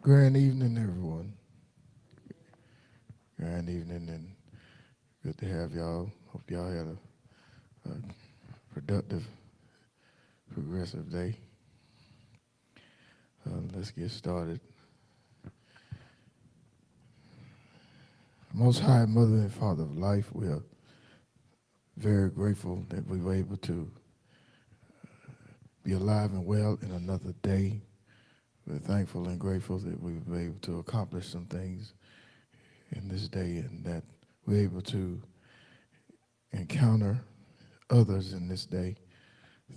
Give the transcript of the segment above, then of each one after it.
Grand evening, everyone. Grand evening, and good to have y'all. Hope y'all had a productive, progressive day. Let's get started. Most High Mother and Father of life, we are very grateful that we were able to be alive and well in another day. We're thankful and grateful that we were able to accomplish some things in this day and that we're able to encounter others in this day.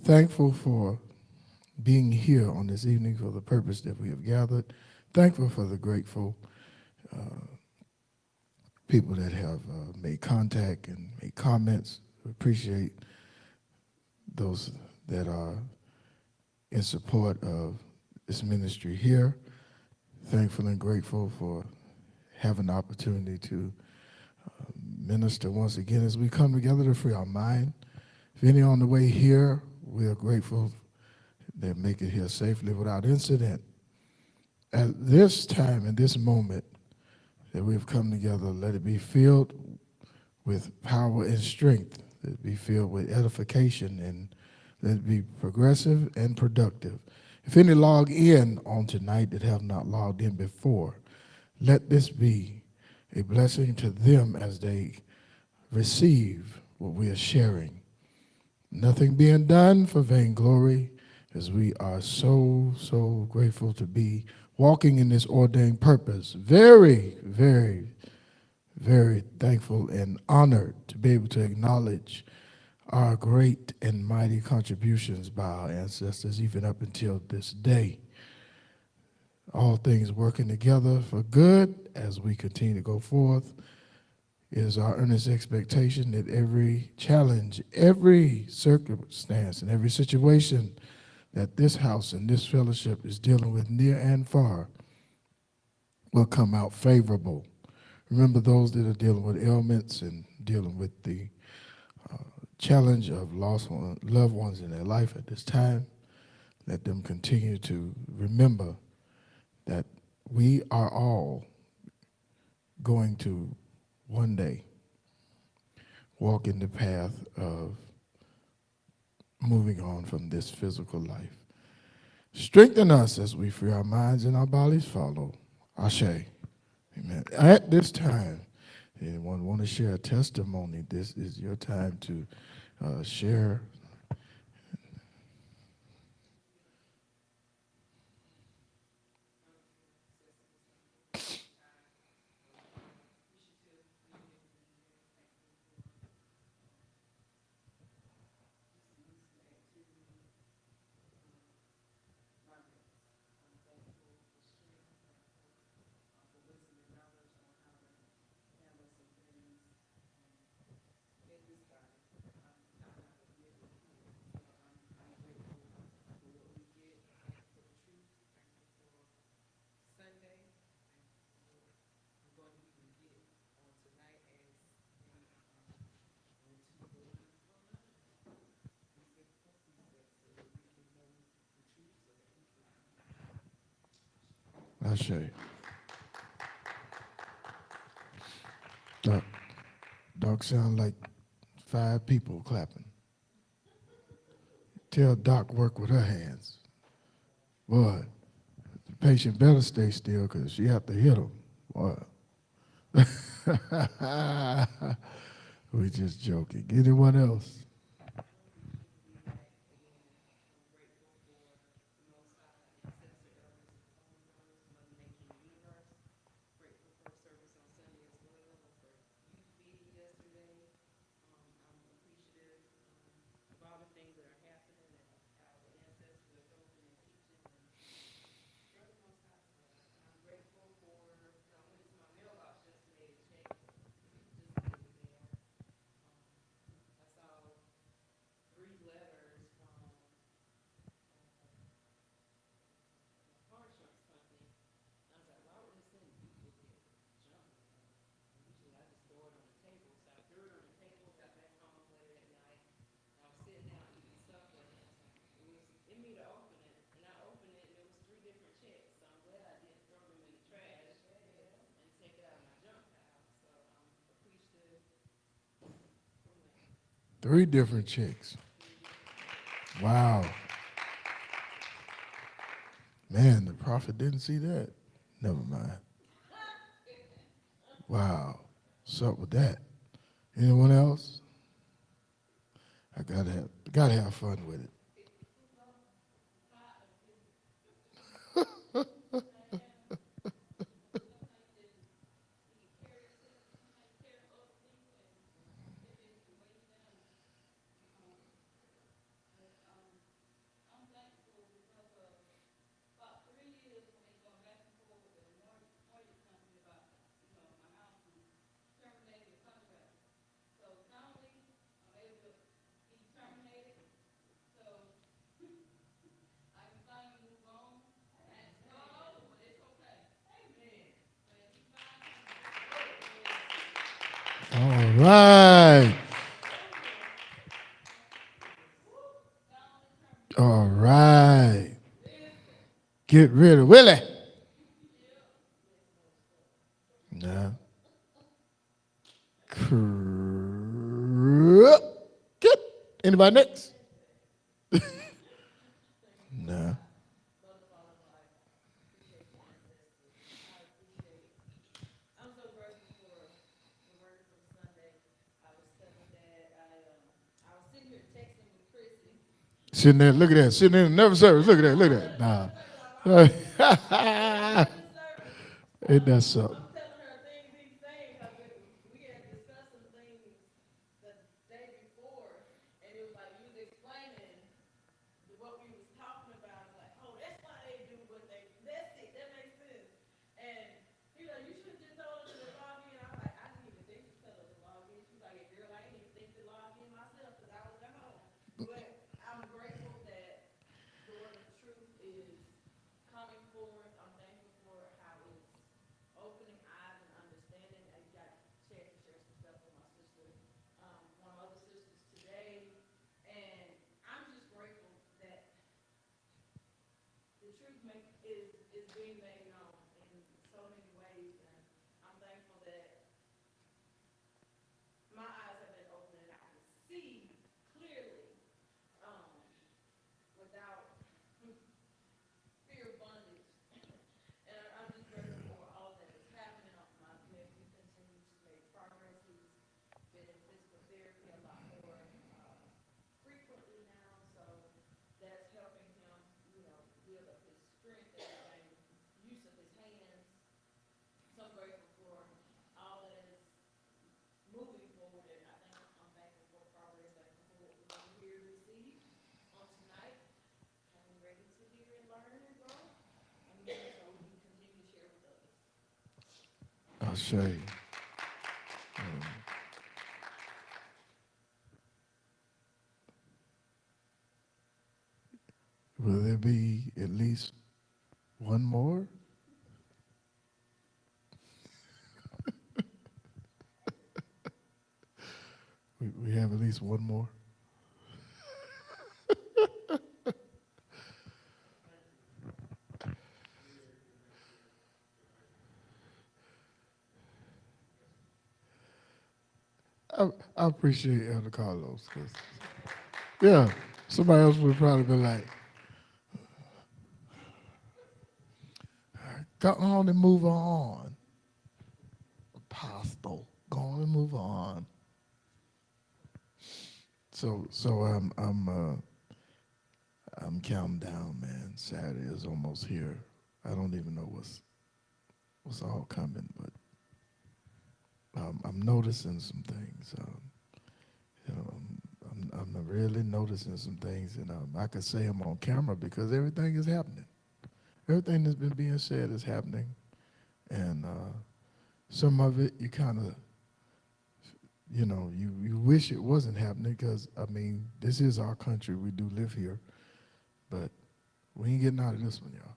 Thankful for being here on this evening for the purpose that we have gathered. Thankful for the grateful people that have made contact and made comments. We appreciate those that are in support of this ministry here. Thankful and grateful for having the opportunity to minister once again as we come together to free our mind. If any on the way here, we are grateful that make it here safely without incident. At this time, in this moment that we've come together, let it be filled with power and strength. Let it be filled with edification, and let it be progressive and productive. If any log in on tonight that have not logged in before, let this be a blessing to them as they receive what we are sharing. Nothing being done for vainglory, as we are so grateful to be walking in this ordained purpose. Very, very, very thankful and honored to be able to acknowledge our great and mighty contributions by our ancestors, even up until this day. All things working together for good as we continue to go forth. It is our earnest expectation that every challenge, every circumstance, and every situation that this house and this fellowship is dealing with near and far will come out favorable. Remember those that are dealing with ailments and dealing with the challenge of lost loved ones in their life at this time. Let them continue to remember that we are all going to one day walk in the path of moving on from this physical life. Strengthen us as we free our minds and our bodies follow. Ashe. Amen. At this time, anyone want to share a testimony, this is your time to share. Ashe. Doc sound like 5 people clapping. Tell Doc work with her hands. Boy, the patient better stay still because she have to hit him. Boy. We just joking. Anyone else? 3 different chicks. Wow. Man, the prophet didn't see that. Never mind. Wow. What's up with that? Anyone else? I gotta have fun with it. All right. All right. Get rid of Willie. No. Good. Anybody next? No. Sitting there, look at that. Sitting in the never service. Look at that. Look at that. Nah. Ain't that something? I'll say. Will there be at least one more? We have at least one more. I appreciate Elder Carlos. 'Cause, yeah, somebody else would probably be like, go on and move on. Apostle, go on and move on. So I'm counting down, man. Saturday is almost here. I don't even know what's all coming, but I'm noticing some things. You know, I'm really noticing some things, and I could say them on camera because everything is happening. Everything that's been being said is happening, and some of it you kind of, you wish it wasn't happening because, I mean, this is our country. We do live here, but we ain't getting out of this one, y'all.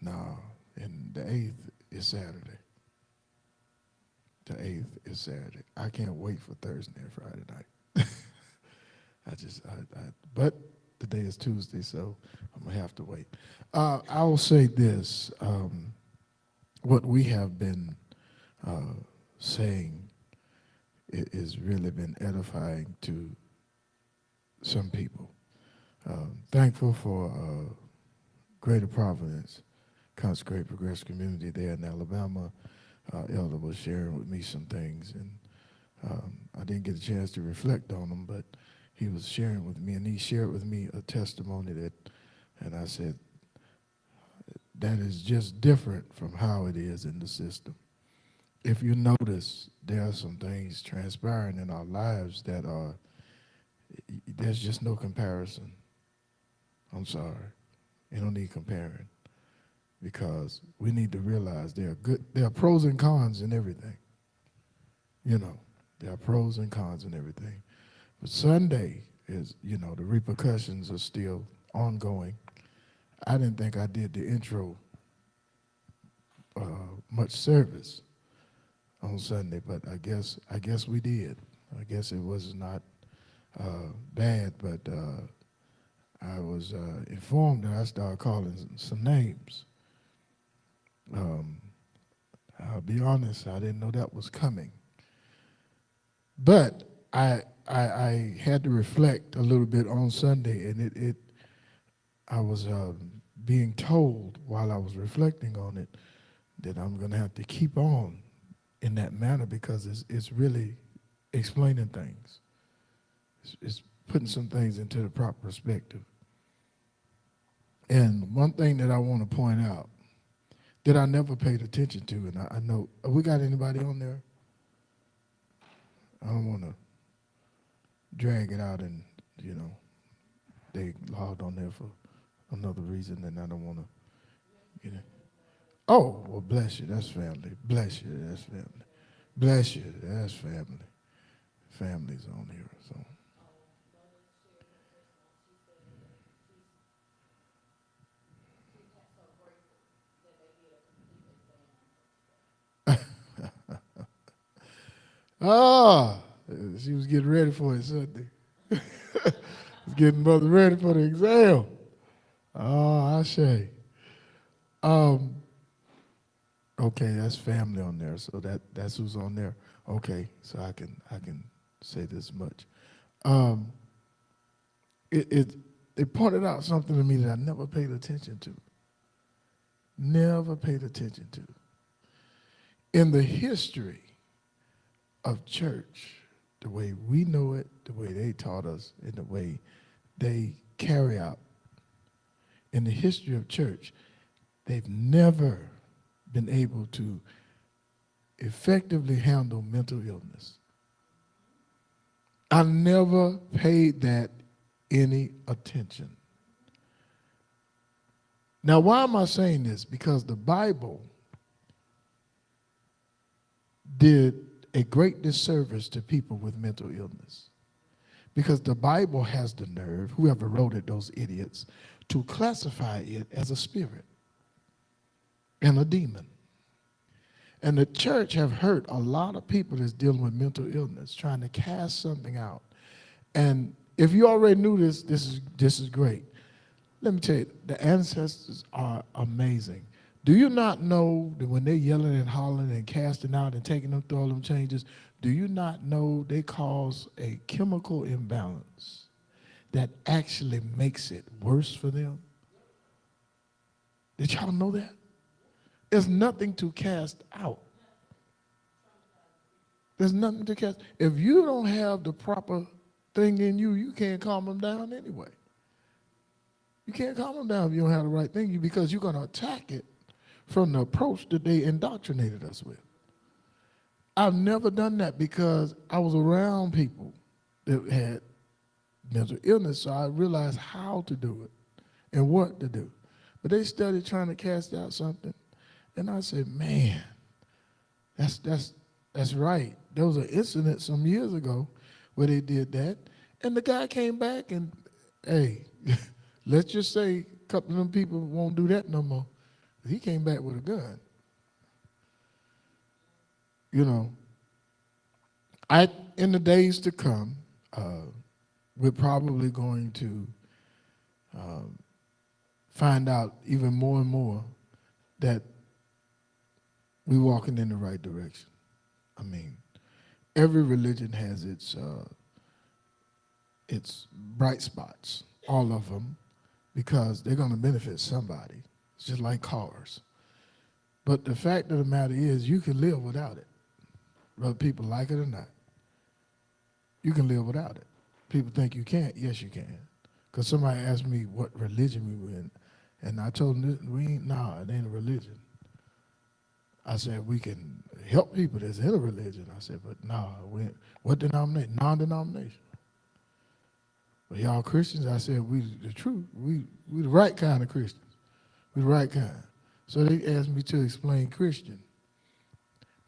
No, and the 8th is Saturday. The 8th is Saturday. I can't wait for Thursday and Friday night. But today is Tuesday, so I'm going to have to wait. I will say this. What we have been saying has really been edifying to some people. Thankful for Greater Providence, Consecrated Progressive Community there in Alabama. Elder was sharing with me some things, and I didn't get a chance to reflect on them, but he was sharing with me, and he shared with me a testimony and I said, that is just different from how it is in the system. If you notice, there are some things transpiring in our lives that there's just no comparison. I'm sorry. You don't need comparing, because we need to realize there are pros and cons in everything. There are pros and cons in everything. But Sunday is, the repercussions are still ongoing. I didn't think I did the intro much service on Sunday, but I guess we did. I guess it was not bad, but I was informed that I started calling some names. I'll be honest, I didn't know that was coming. But I had to reflect a little bit on Sunday, and I was being told while I was reflecting on it that I'm going to have to keep on in that manner, because it's really explaining things. It's putting some things into the proper perspective. And one thing that I want to point out that I never paid attention to, and I know, we got anybody on there? I don't want to drag it out and, they logged on there for another reason, and I don't want to, Oh, well, bless you, that's family. Bless you, that's family. Bless you, that's family. Family's on here, so. She was getting ready for it Sunday. Was getting mother ready for the exam. Oh, I say. Okay, that's family on there, so that's who's on there. Okay, so I can say this much. It pointed out something to me that I never paid attention to. Never paid attention to. In the history of church, the way we know it, the way they taught us, and the way they carry out, in the history of church, they've never been able to effectively handle mental illness. I never paid that any attention. Now, why am I saying this? Because the Bible did a great disservice to people with mental illness. Because the Bible has the nerve, whoever wrote it, those idiots, to classify it as a spirit and a demon. And the church have hurt a lot of people that's dealing with mental illness, trying to cast something out. And if you already knew this, this is great. Let me tell you, the ancestors are amazing. Do you not know that when they're yelling and hollering and casting out and taking them through all them changes, do you not know they cause a chemical imbalance that actually makes it worse for them? Did y'all know that? There's nothing to cast out. There's nothing to cast. If you don't have the proper thing in you, you can't calm them down anyway. You can't calm them down if you don't have the right thing, because you're going to attack it from the approach that they indoctrinated us with. I've never done that because I was around people that had mental illness, so I realized how to do it and what to do. But they started trying to cast out something, and I said, man, that's right. There was an incident some years ago where they did that, and the guy came back and, hey, let's just say a couple of them people won't do that no more. He came back with a gun. In the days to come, we're probably going to find out even more and more that we're walking in the right direction. I mean, every religion has it's bright spots, all of them, because they're going to benefit somebody. It's just like cars. But the fact of the matter is, you can live without it, whether people like it or not. You can live without it. People think you can't. Yes, you can. Because somebody asked me what religion we were in, and I told them, it ain't a religion. I said, we can help people that's in a religion. I said, but what denomination? Non-denomination. But y'all Christians, I said, we the truth. We the right kind of Christians. We the right kind. So they asked me to explain Christian.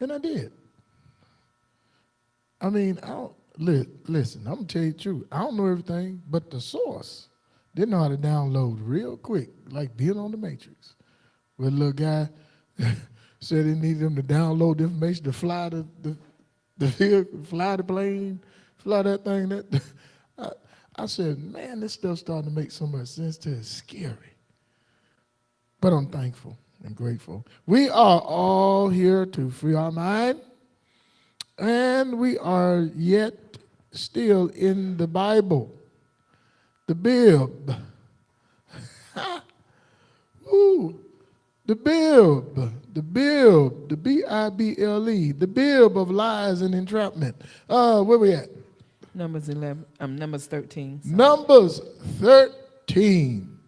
And I did. I mean, listen, I'm going to tell you the truth. I don't know everything, but the source, they know how to download real quick, like being on the Matrix. Where the little guy said he needed them to download the information to fly the vehicle, fly the plane, fly that thing. I said, man, this stuff's starting to make so much sense to it. It's scary. But I'm thankful and grateful. We are all here to free our mind, and we are yet still in the Bible. The bib. Ooh, the bib. The bib. The B-I-B-L-E. The bib of lies and entrapment. Where we at? Numbers 13. Sorry. Numbers 13.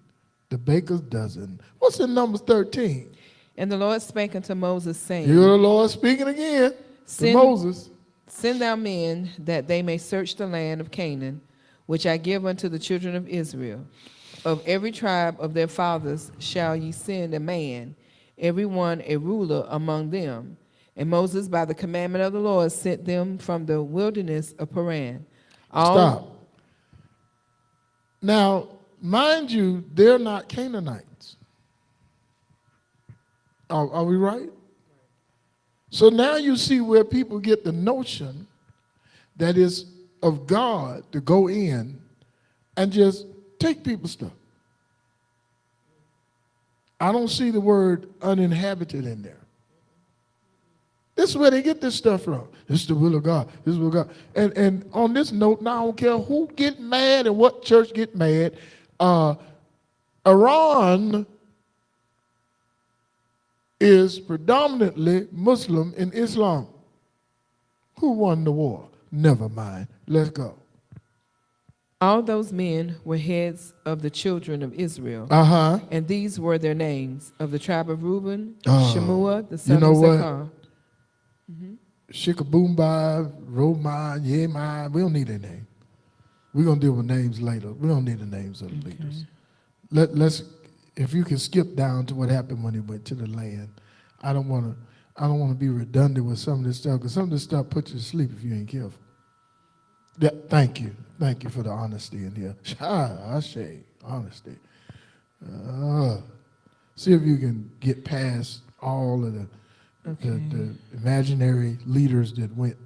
The baker's dozen. What's in Numbers 13? And the Lord spake unto Moses, saying, Hear the Lord speaking again to Moses. Send thou men that they may search the land of Canaan, which I give unto the children of Israel. Of every tribe of their fathers shall ye send a man, every one a ruler among them. And Moses, by the commandment of the Lord, sent them from the wilderness of Paran. Stop. Now, mind you, they're not Canaanites. Are we right? So now you see where people get the notion that it's of God to go in and just take people's stuff. I don't see the word uninhabited in there. This is where they get this stuff from. This is the will of God. This is the will of God. And on this note, now I don't care who get mad and what church get mad. Iran is predominantly Muslim in Islam. Who won the war? Never mind. Let's go. All those men were heads of the children of Israel. And these were their names. Of the tribe of Reuben, Shemua, the son of Zechar. Shikaboomba, Roman, Yemai. We don't need their name. We're going to deal with names later. We don't need the names of the leaders. Let's, if you can skip down to what happened when he went to the land. I don't want to be redundant with some of this stuff, because some of this stuff puts you to sleep if you ain't careful. Thank you. Thank you for the honesty in here. I say honesty. See if you can get past all of the imaginary leaders that went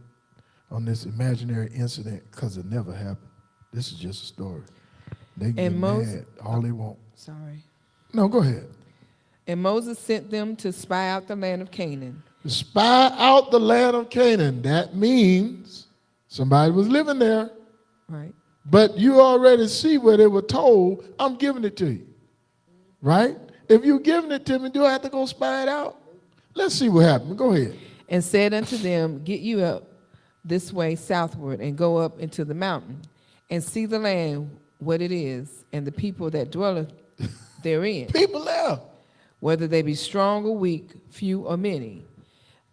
on this imaginary incident, because it never happened. This is just a story. They can get mad all they want. Sorry. No, go ahead. And Moses sent them to spy out the land of Canaan. To spy out the land of Canaan. That means somebody was living there. Right. But you already see where they were told, I'm giving it to you. Right? If you're giving it to me, do I have to go spy it out? Let's see what happened. Go ahead. And said unto them, get you up this way southward, and go up into the mountain, and see the land, what it is, and the people that dwelleth therein. People there. Whether they be strong or weak, few or many,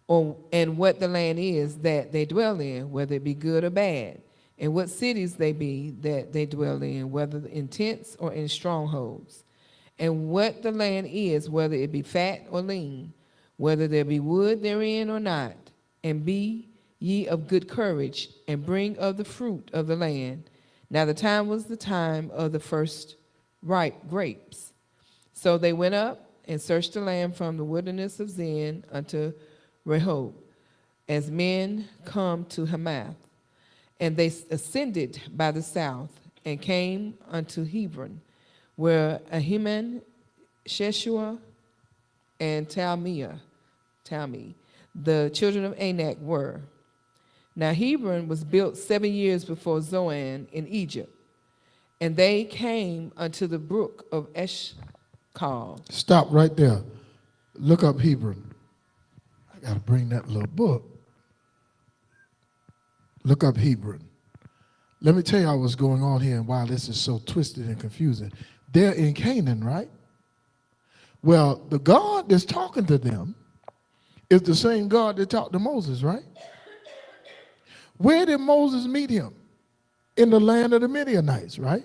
and what the land is that they dwell in, whether it be good or bad, and what cities they be that they dwell in, whether in tents or in strongholds, and what the land is, whether it be fat or lean, whether there be wood therein or not, and be ye of good courage, and bring of the fruit of the land. Now the time was the time of the first ripe grapes. So they went up and searched the land from the wilderness of Zin unto Rehob, as men come to Hamath. And they ascended by the south, and came unto Hebron, where Ahiman, Sheshua, and Talmi, the children of Anak, were. Now Hebron was built 7 years before Zoan in Egypt. And they came unto the brook of Eshcol. Stop right there. Look up Hebron. I got to bring that little book. Look up Hebron. Let me tell you what's going on here and why this is so twisted and confusing. They're in Canaan, right? Well, the God that's talking to them is the same God that talked to Moses, right? Where did Moses meet him? In the land of the Midianites, right?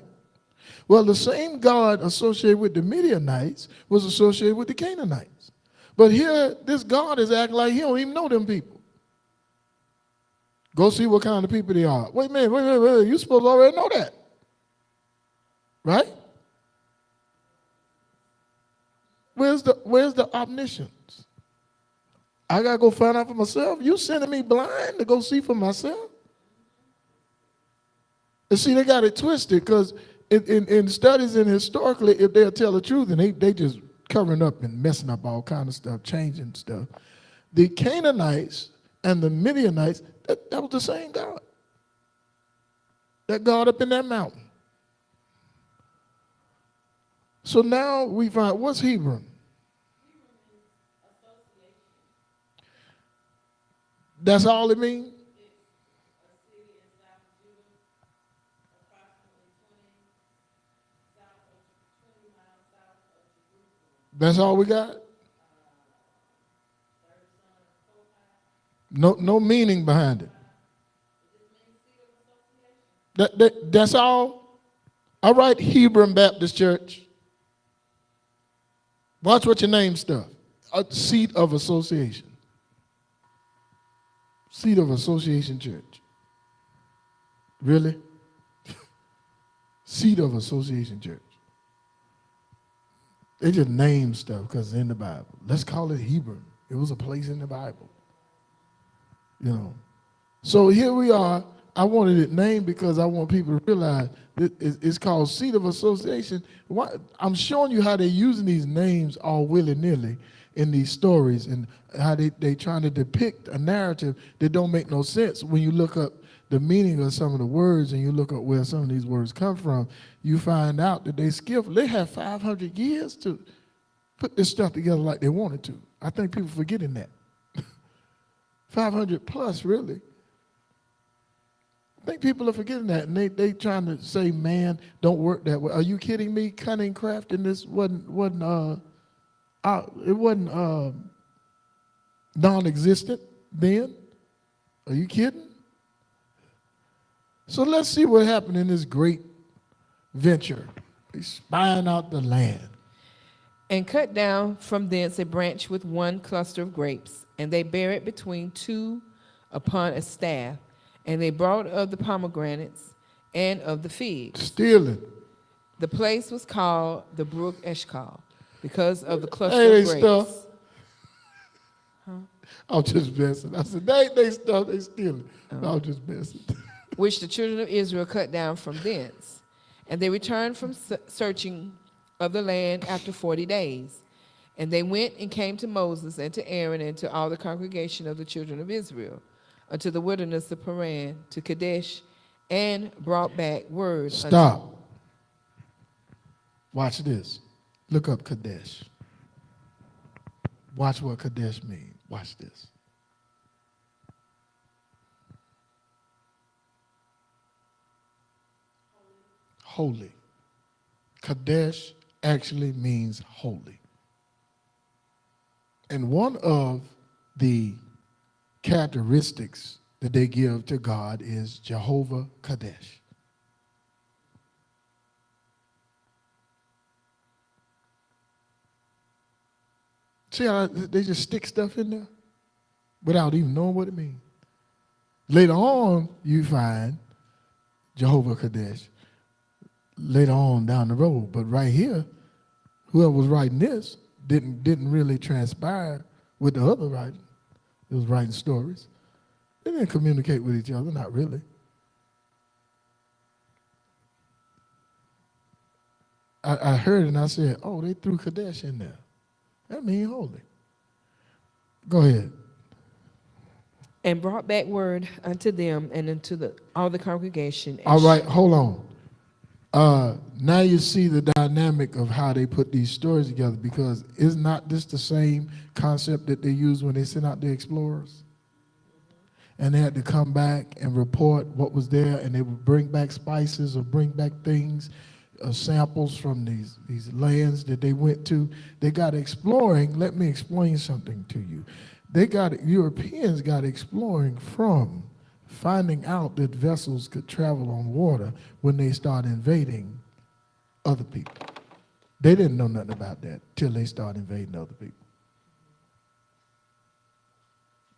Well, the same God associated with the Midianites was associated with the Canaanites. But here, this God is acting like he don't even know them people. Go see what kind of people they are. Wait a minute, wait. You're supposed to already know that. Right? Where's the omniscience? I got to go find out for myself. You sending me blind to go see for myself? And see, they got it twisted because in studies and historically, if they'll tell the truth, and they just covering up and messing up all kind of stuff, changing stuff. The Canaanites and the Midianites, that was the same God. That God up in that mountain. So now we find, what's Hebron? That's all it means? That's all we got? No meaning behind it. That's all? All right, Hebron Baptist Church. Watch what your name stuff. A seat of association. Seat of Association Church. Really? Seat of Association Church. They just name stuff because it's in the Bible. Let's call it Hebron. It was a place in the Bible. You know. So here we are. I wanted it named because I want people to realize that it's called Seat of Association. I'm showing you how they're using these names all willy-nilly in these stories and how they trying to depict a narrative that don't make no sense. When you look up the meaning of some of the words and you look up where some of these words come from, you find out that they skillful. They have 500 years to put this stuff together like they wanted to. I think people forgetting that. 500 plus, really. I think people are forgetting that, and they trying to say man don't work that way. Are you kidding me? Cunning craft in this wasn't non-existent then. Are you kidding? So let's see what happened in this great venture. He's spying out the land. And cut down from thence a branch with one cluster of grapes, and they bare it between two upon a staff. And they brought of the pomegranates and of the figs. Stealing. The place was called the brook Eshcol because of the cluster of grapes. Stuff. Huh? I'm just messing. I said, they stuff, they stealing. I'm just messing. Which the children of Israel cut down from thence. And they returned from searching of the land after 40 days. And they went and came to Moses and to Aaron and to all the congregation of the children of Israel, unto the wilderness of Paran, to Kadesh, and brought back word. Stop. Watch this. Look up Kadesh. Watch what Kadesh means. Watch this. Holy. Kadesh actually means holy. And one of the characteristics that they give to God is Jehovah Kadesh. See how they just stick stuff in there without even knowing what it means. Later on, you find Jehovah Kadesh later on down the road. But right here, whoever was writing this didn't really transpire with the other writing. It was writing stories. They didn't communicate with each other, not really. I heard it and I said, oh, they threw Kadesh in there. That means holy. Go ahead. And brought back word unto them and unto all the congregation. All right, hold on. Now you see the dynamic of how they put these stories together, because it's not this the same concept that they use when they sent out the explorers? And they had to come back and report what was there, and they would bring back spices or bring back things, samples from these lands that they went to. They got exploring. Let me explain something to you. Europeans got exploring from finding out that vessels could travel on water when they started invading other people. They didn't know nothing about that till they started invading other people.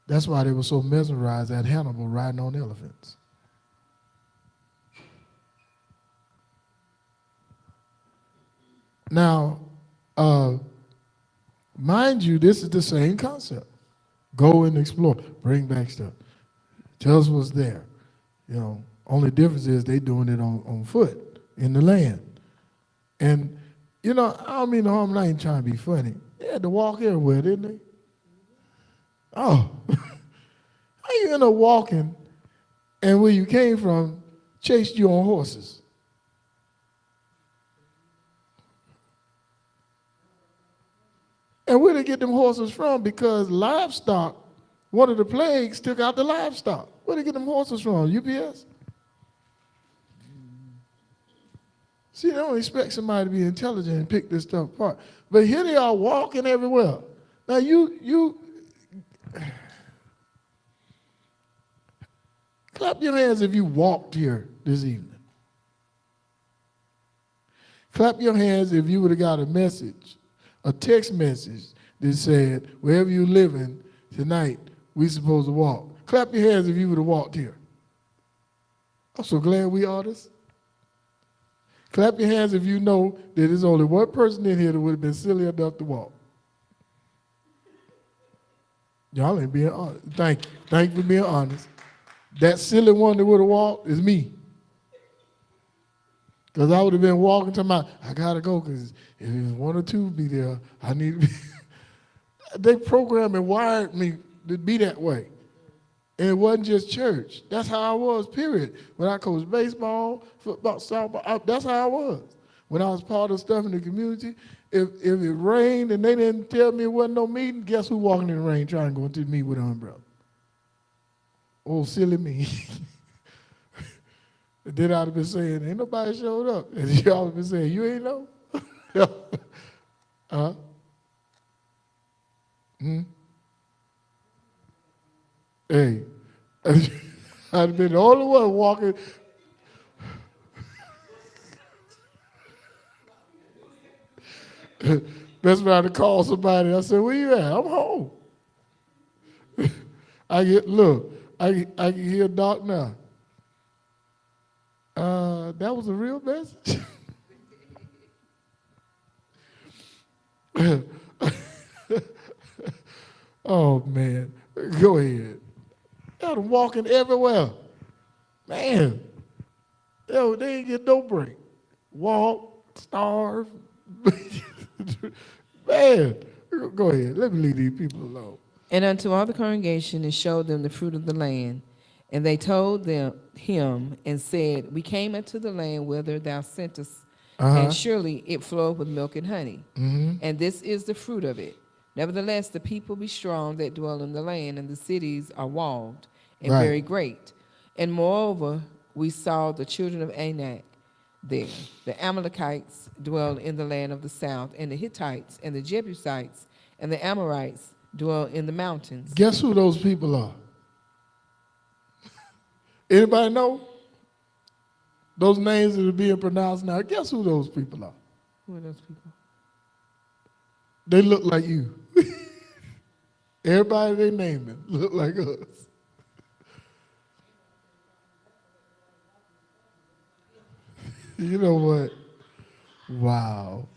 That's why they were so mesmerized at Hannibal riding on elephants. Now, mind you, this is the same concept. Go and explore, bring back stuff. Tell us what's there. You know, only difference is they doing it on foot in the land. And, you know, I don't mean no harm, I ain't trying to be funny. They had to walk everywhere, didn't they? Oh, how you end up walking and where you came from chased you on horses? And where they get them horses from? Because livestock, one of the plagues took out the livestock. Where they get them horses from? UPS? See, they don't expect somebody to be intelligent and pick this stuff apart. But here they are walking everywhere. Now you clap your hands if you walked here this evening. Clap your hands if you would have got a message, a text message that said, wherever you're living tonight, we supposed to walk. Clap your hands if you would have walked here. I'm so glad we are this. Clap your hands if you know that there's only one person in here that would have been silly enough to walk. Y'all ain't being honest. Thank you. Thank you for being honest. That silly one that would have walked is me. Because I would have been walking to I got to go, because if there's one or two be there, I need to be. They programmed and wired me to be that way. And it wasn't just church. That's how I was, period. When I coached baseball, football, softball, that's how I was. When I was part of stuff in the community, if it rained and they didn't tell me it wasn't no meeting, guess who walking in the rain trying to go into the meet with an umbrella? Oh, silly me. Then I'd have been saying, ain't nobody showed up. And y'all have been saying, you ain't know? Hey, I'd have been the only one walking. Best friend to call somebody. I said, where you at? I'm home. I can hear Doc now. That was a real message. Oh man, go ahead. Got them walking everywhere. Man, they ain't get no break. Walk, starve. Man, go ahead. Let me leave these people alone. And unto all the congregation and showed them the fruit of the land. And they told him and said, we came into the land whither thou sentest, and surely it flowed with milk and honey. And this is the fruit of it. Nevertheless, the people be strong that dwell in the land, and the cities are walled and very great. And moreover, we saw the children of Anak there. The Amalekites dwell in the land of the south, and the Hittites and the Jebusites and the Amorites dwell in the mountains. Guess who those people are? Anybody know? Those names that are being pronounced now, guess who those people are? Who are those people? They look like you. Everybody they naming look like us. You know what? Wow.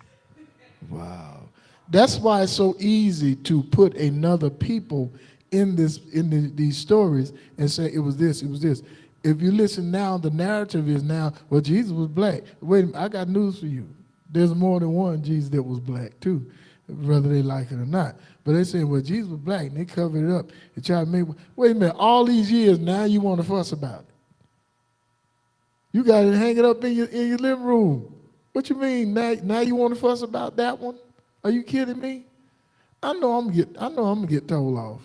Wow. That's why it's so easy to put another people in these stories and say it was this, it was this. If you listen now, the narrative is now, well, Jesus was black. Wait a minute, I got news for you. There's more than one Jesus that was black too, whether they like it or not. But they say, well, Jesus was black, and they covered it up and tried to make, wait a minute, all these years, now you want to fuss about it. You got it hanging up in your living room. What you mean? Now you want to fuss about that one? Are you kidding me? I know I'm gonna get told off.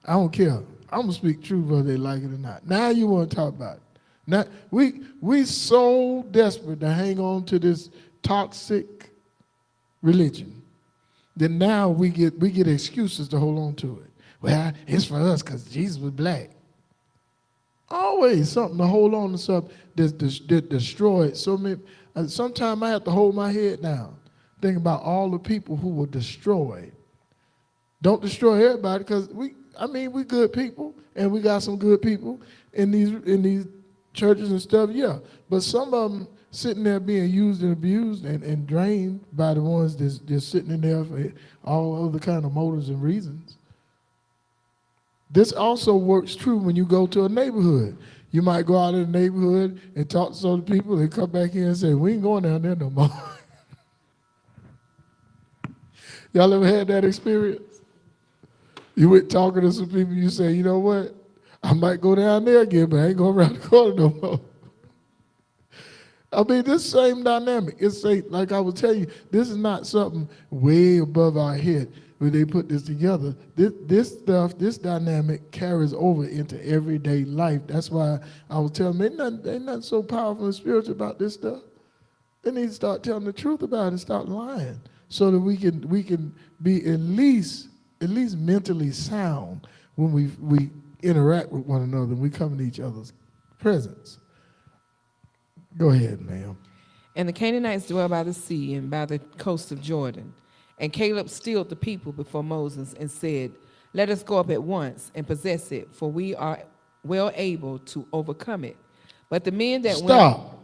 I don't care. I'm gonna speak truth whether they like it or not. Now you want to talk about it. Now we so desperate to hang on to this toxic religion that now we get excuses to hold on to it. Well, it's for us because Jesus was black. Always something to hold on to something that destroyed so many. Sometimes I have to hold my head down, think about all the people who were destroyed. Don't destroy everybody because we good people and we got some good people in these churches and stuff, yeah. But some of them sitting there being used and abused and drained by the ones that's just sitting in there for all other kind of motives and reasons. This also works true when you go to a neighborhood. You might go out in the neighborhood and talk to some of the people and come back here and say, we ain't going down there no more. Y'all ever had that experience? You went talking to some people, you say, you know what? I might go down there again, but I ain't going around the corner no more. I mean, this same dynamic, like I was telling you, this is not something way above our head when they put this together. This dynamic carries over into everyday life. That's why I was telling them, ain't nothing so powerful and spiritual about this stuff. They need to start telling the truth about it and start lying so that we can be at least mentally sound when we interact with one another and we come into each other's presence. Go ahead, ma'am. And the Canaanites dwell by the sea and by the coast of Jordan. And Caleb stilled the people before Moses and said, let us go up at once and possess it, for we are well able to overcome it. But the men that Stop.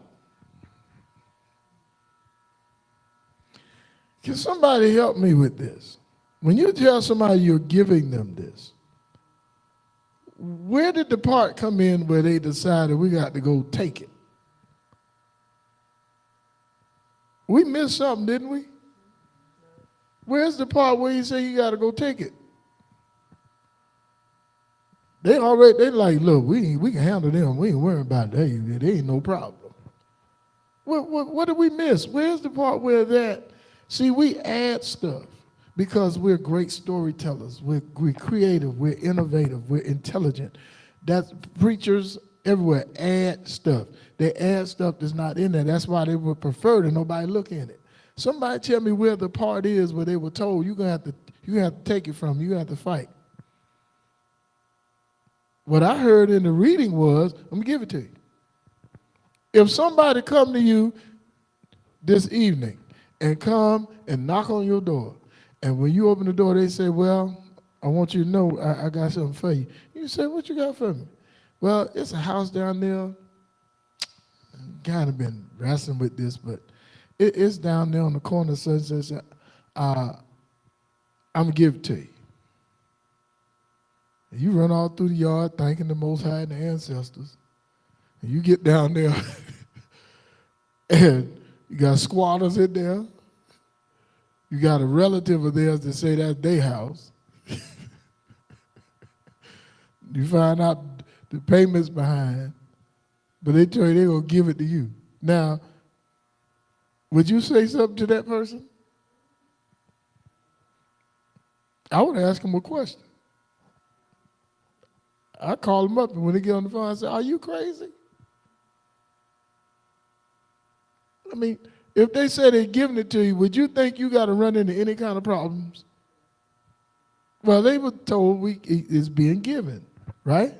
Can somebody help me with this? When you tell somebody you're giving them this, where did the part come in where they decided we got to go take it? We missed something, didn't we? Where's the part where you say you got to go take it? They like, look, we can handle them. We ain't worrying about that. They ain't no problem. What did we miss? Where's the part where that? See, we add stuff because we're great storytellers. We're creative. We're innovative. We're intelligent. That's preachers everywhere add stuff. They add stuff that's not in there. That's why they would prefer that nobody look in it. Somebody tell me where the part is where they were told you're gonna have to take it from. You're gonna have to fight. What I heard in the reading was, let me give it to you. If somebody come to you this evening and come and knock on your door, and when you open the door, they say, well, I want you to know I got something for you. You say, what you got for me? Well, it's a house down there. Kind of been wrestling with this, but it's down there on the corner. So I'm going to give it to you. And you run all through the yard thanking the Most High and the ancestors. And you get down there, and you got squatters in there. You got a relative of theirs that say that's their house. You find out the payment's behind, but they tell you they're going to give it to you. Now, would you say something to that person? I would ask them a question. I call them up, and when they get on the phone, I say, are you crazy? I mean, if they say they're giving it to you, would you think you got to run into any kind of problems? Well, they were told it's being given, right?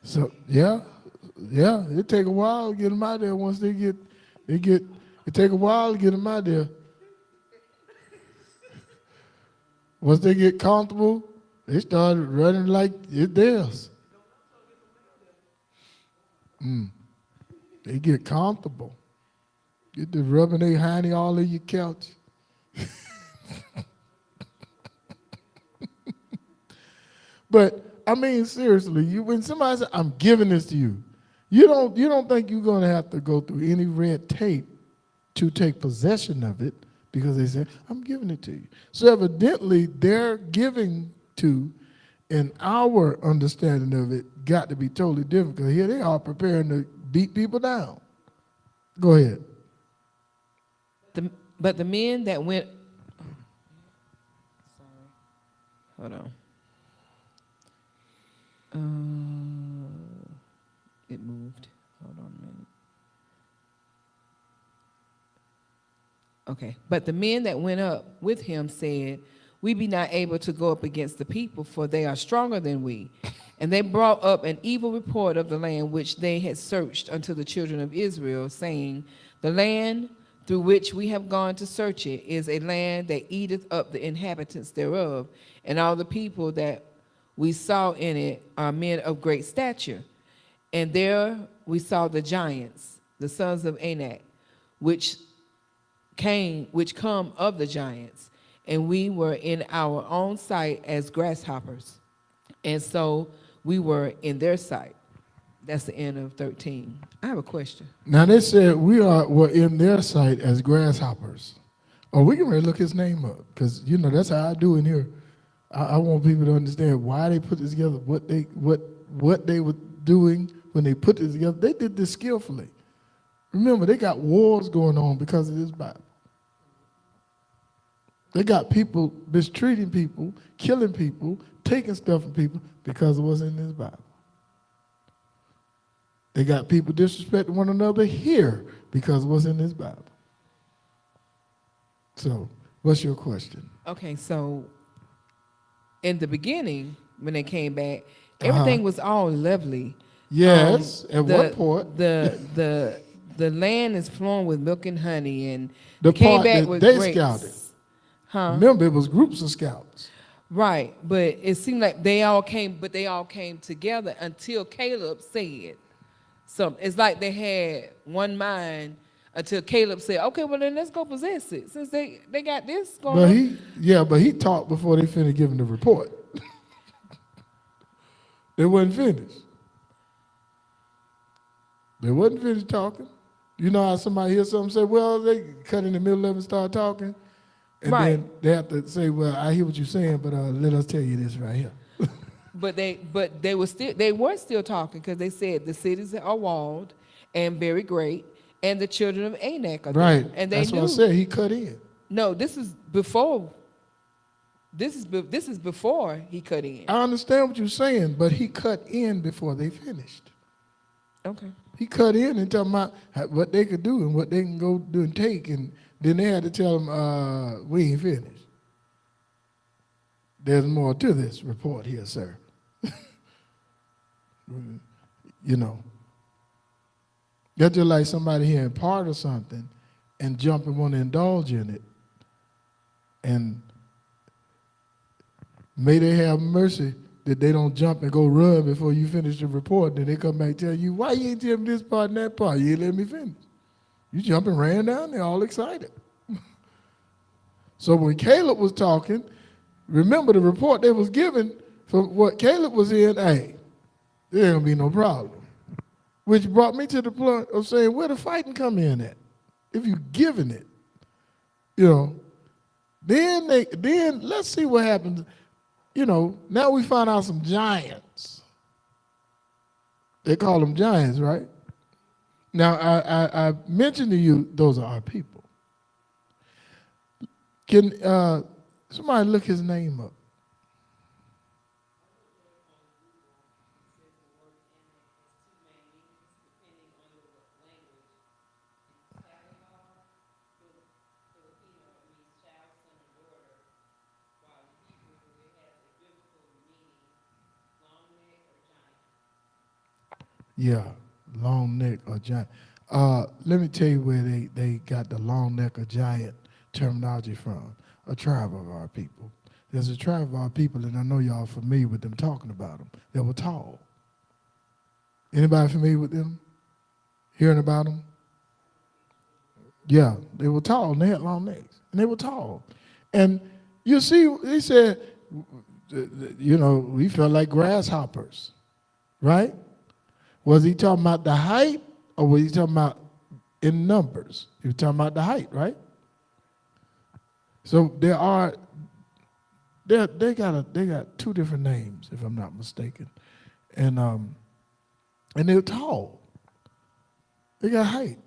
So yeah, it take a while to get them out there. Once it take a while to get them out there. Once they get comfortable, they start running like it's theirs. They get comfortable. Get to rubbing their hiney all in your couch. But I mean, seriously, when somebody says, I'm giving this to you, You don't think you're going to have to go through any red tape to take possession of it because they say, I'm giving it to you. So evidently they're giving to, and our understanding of it got to be totally different because here they are preparing to beat people down. Go ahead. But the men that went, hold on. It moved. Hold on a minute. Okay. But the men that went up with him said, we be not able to go up against the people, for they are stronger than we. And they brought up an evil report of the land which they had searched unto the children of Israel, saying, the land through which we have gone to search it is a land that eateth up the inhabitants thereof, and all the people that we saw in it are men of great stature. And there we saw the giants, the sons of Anak, which come of the giants, and we were in our own sight as grasshoppers, and so we were in their sight. That's the end of 13. I have a question. Now they said were in their sight as grasshoppers. Oh, we can really look his name up because that's how I do in here. I want people to understand why they put this together, what they were doing when they put this together. They did this skillfully. Remember, they got wars going on because of this Bible. They got people mistreating people, killing people, taking stuff from people because of what's in this Bible. They got people disrespecting one another here because of what's in this Bible. So, what's your question? Okay, so in the beginning, when they came back, everything was all lovely. Yes, at one point. The land is flowing with milk and honey, and The came part back that with they grapes. scouted. Huh? Remember, it was groups of scouts. Right, but it seemed like they all came together until Caleb said something. It's like they had one mind until Caleb said, okay, well then let's go possess it, since they got this going on. But he talked before they finished giving the report. They wasn't finished. They wasn't finished talking. You know how somebody hears something say, well, they cut in the middle of it and start talking? And then they have to say, well, I hear what you're saying, but let us tell you this right here. But they were still talking, because they said the cities are walled and very great, and the children of Anak are right. there. And they That's knew. what I said. He cut in. No, this is before. This is before he cut in. I understand what you're saying, but he cut in before they finished. Okay. He cut in and talking about what they could do and what they can go do and take, and then they had to tell him, we ain't finished. There's more to this report here, sir. That's just like somebody hearing part of something and jump and want to indulge in it. And may they have mercy that they don't jump and go run before you finish the report. Then they come back and tell you, why you ain't tell me this part and that part? You ain't let me finish. You jump and ran down there all excited. So when Caleb was talking, remember the report they was given from what Caleb was in, hey, there ain't gonna be no problem. Which brought me to the point of saying, where the fighting come in at? If you giving it, then let's see what happens. Now we find out some giants. They call them giants, right? Now, I mentioned to you, those are our people. Can somebody look his name up? Yeah, long neck or giant. Let me tell you where they got the long neck or giant terminology from. A tribe of our people. There's a tribe of our people, and I know y'all familiar with them talking about them. They were tall. Anybody familiar with them? Hearing about them? Yeah, they were tall, and they had long necks, and they were tall. And you see, he said, we felt like grasshoppers, right? Was he talking about the height, or was he talking about in numbers? He was talking about the height, right? So they got two different names, if I'm not mistaken, and they're tall. They got height.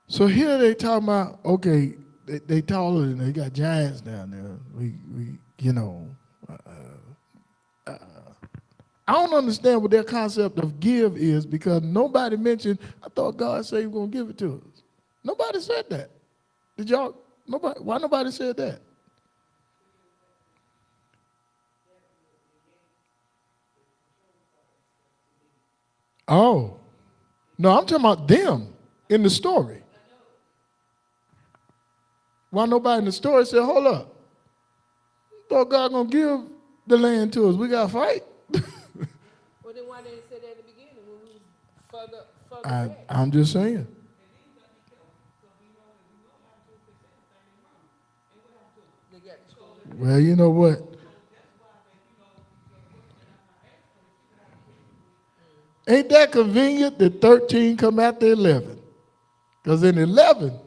So here they talking about, okay, they taller than, they got giants down there. We you know, I don't understand what their concept of give is, because nobody mentioned, I thought God said he was going to give it to us. Nobody said that. Did y'all? Nobody. Why nobody said that? Oh, no, I'm talking about them in the story. Why nobody in the story said, hold up, thought God going to give the land to us. We got to fight? Well, then why didn't they say that at the beginning when we was further back? I'm just saying. They got destroyed. Well, you know what? Ain't that convenient that 13 come after 11? Because in 11,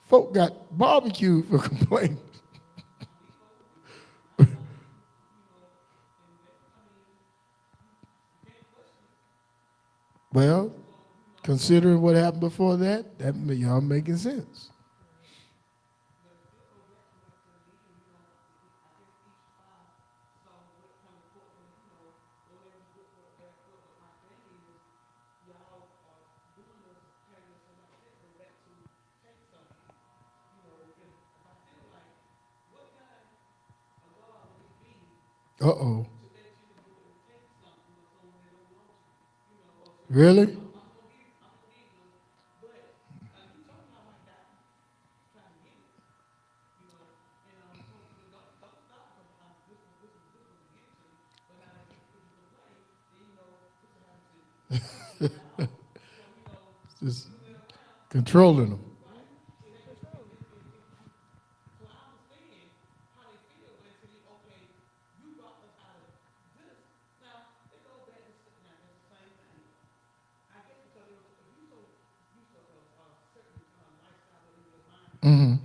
folk got barbecued for complaining. Well, considering what happened before that y'all making sense. Uh-oh. Really? Just controlling them. Mm-hmm.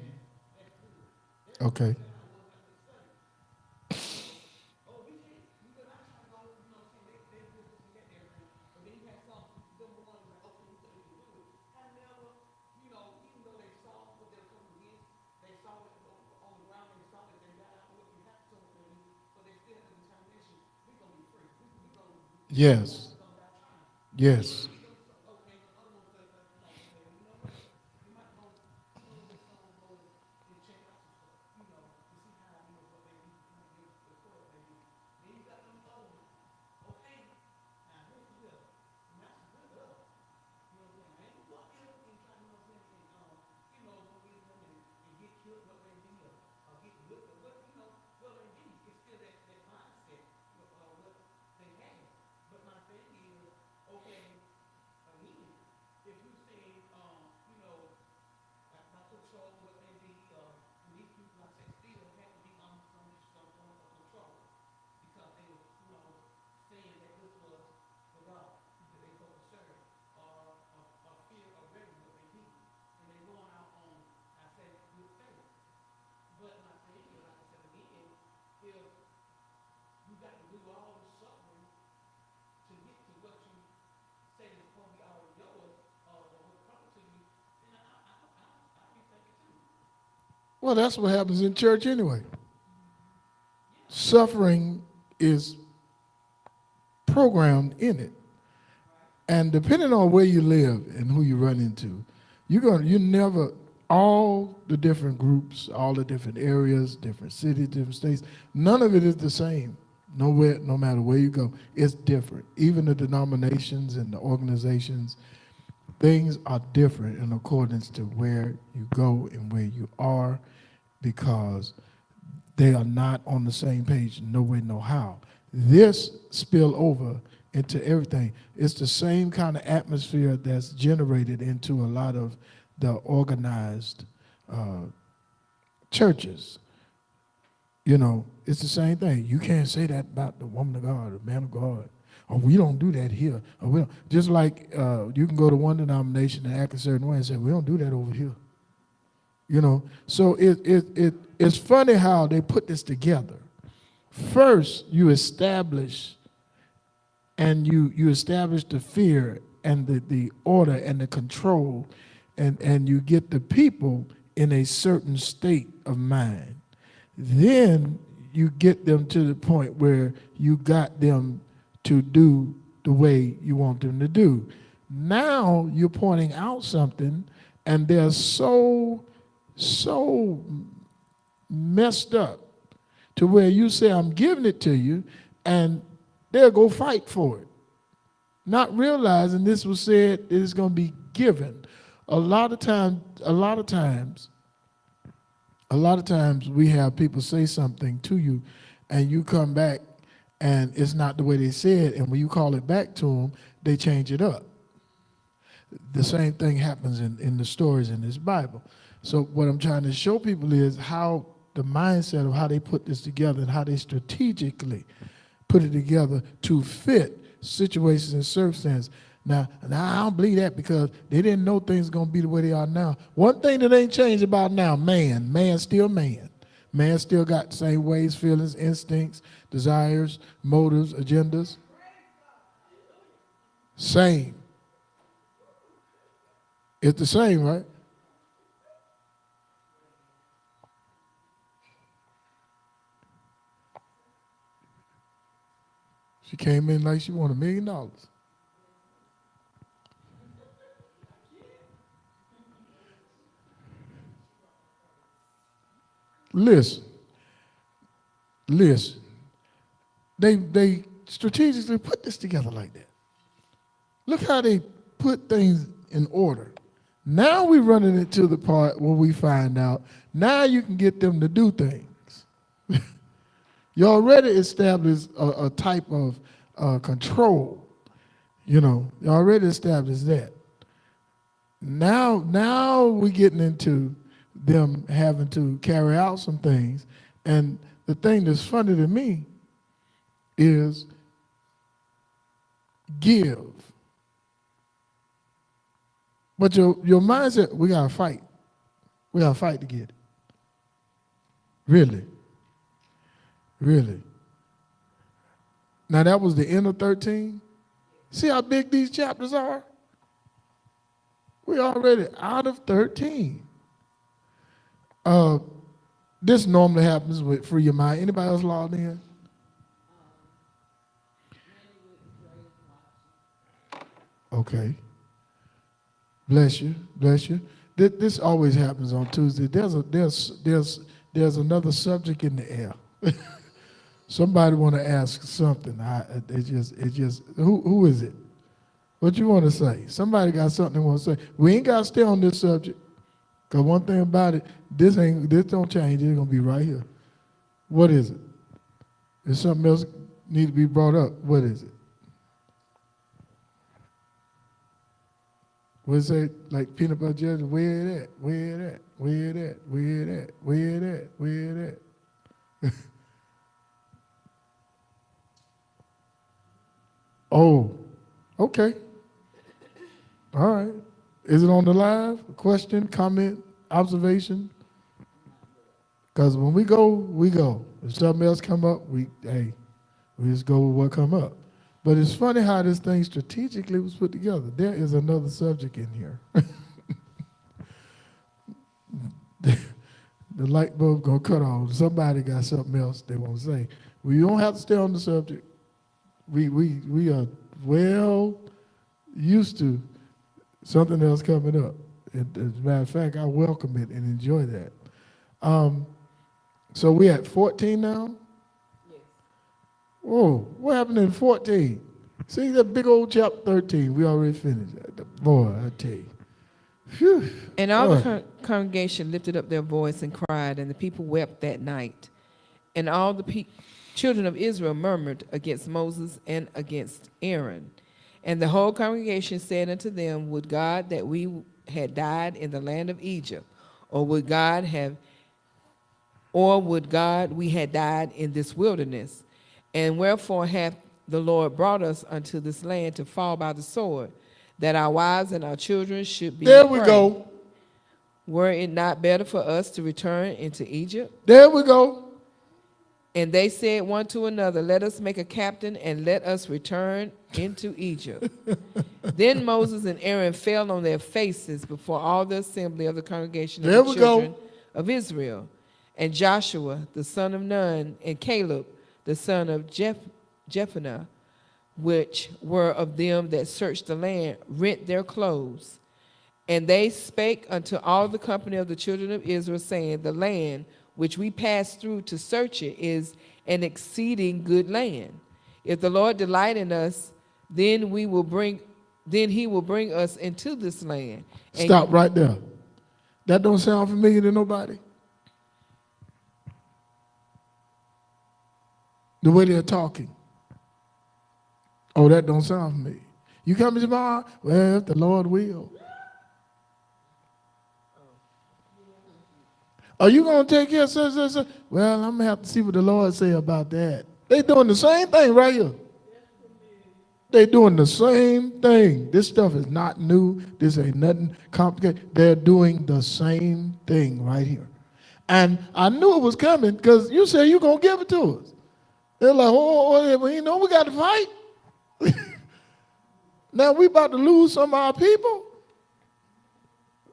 Okay. Yes. Yes. Well, that's what happens in church anyway. Suffering is programmed in it. And depending on where you live and who you run into, you never, all the different groups, all the different areas, different cities, different states, none of it is the same. Nowhere, no matter where you go, it's different. Even the denominations and the organizations, things are different in accordance to where you go and where you are, because they are not on the same page, no way, no how. This spill over into everything. It's the same kind of atmosphere that's generated into a lot of the organized churches. You know, it's the same thing. You can't say that about the woman of God, the man of God. Oh, we don't do that here. Or we don't. Just like you can go to one denomination and act a certain way and say, we don't do that over here. You know, so it's funny how they put this together. First, you establish and you establish the fear and the order and the control, and you get the people in a certain state of mind. Then you get them to the point where you got them to do the way you want them to do. Now you're pointing out something, and they're so messed up to where you say, I'm giving it to you, and they'll go fight for it, not realizing this was said it is going to be given. A lot of times we have people say something to you, and you come back, and it's not the way they said, and when you call it back to them, they change it up. The same thing happens in the stories in this Bible. So what I'm trying to show people is how the mindset of how they put this together and how they strategically put it together to fit situations and circumstances. Now I don't believe that because they didn't know things are going to be the way they are now. One thing that ain't changed about now, man's still man. Man still got the same ways, feelings, instincts, desires, motives, agendas. Same. It's the same, right? She came in like she wanted $1 million. Listen. They strategically put this together like that. Look how they put things in order. Now we're running into the part where we find out, now you can get them to do things. You already established a type of control. You know, you already established that. Now we're getting into them having to carry out some things. And the thing that's funny to me is give. But your mindset, we gotta fight. We gotta fight to get it. Really. Now that was the end of 13. See how big these chapters are? We're already out of 13. This normally happens with Free Your Mind. Anybody else logged in? Okay. Bless you. This always happens on Tuesday. There's another subject in the air. Somebody want to ask something. Who is it? What you want to say? Somebody got something they want to say. We ain't got to stay on this subject. Because one thing about it, this don't change. It's going to be right here. What is it? If something else need to be brought up, what is it? What is it? Like peanut butter jelly? Where it at? Where it at? Where it at? Where it at? Where it at? Where it at? Oh, okay. All right. Is it on the live? Question, comment, observation? Because when we go, we go. If something else come up, we just go with what come up. But it's funny how this thing strategically was put together. There is another subject in here. The light bulb gonna cut off. Somebody got something else they want to say. We don't have to stay on the subject. We are well used to something else coming up. As a matter of fact, I welcome it and enjoy that. So we at 14 now? Yes. Whoa, what happened in 14? See that big old chapter 13, we already finished. Boy, I tell you. Whew. And all the congregation lifted up their voice and cried, and the people wept that night. And all the children of Israel murmured against Moses and against Aaron. And the whole congregation said unto them, would God that we had died in the land of Egypt, or would God we had died in this wilderness? And wherefore hath the Lord brought us unto this land to fall by the sword, that our wives and our children should be There we prey. go. Were it not better for us to return into Egypt? There we go. And they said one to another, let us make a captain and let us return into Egypt. Then Moses and Aaron fell on their faces before all the assembly of the congregation of There the we children go. of Israel. And Joshua, the son of Nun, and Caleb, the son of Jephunneh, which were of them that searched the land, rent their clothes. And they spake unto all the company of the children of Israel, saying, the land which we passed through to search it is an exceeding good land. If the Lord delight in us, then he will bring us into this land. And Stop right there. That don't sound familiar to nobody? The way they're talking. Oh, that don't sound familiar. You coming tomorrow? Well, if the Lord will. Are you going to take care of such? Well, I'm going to have to see what the Lord say about that. They doing the same thing right here. They doing the same thing. This stuff is not new. This ain't nothing complicated. They're doing the same thing right here. And I knew it was coming because you said you're going to give it to us. They're like, well, you know, we got to fight. Now we about to lose some of our people.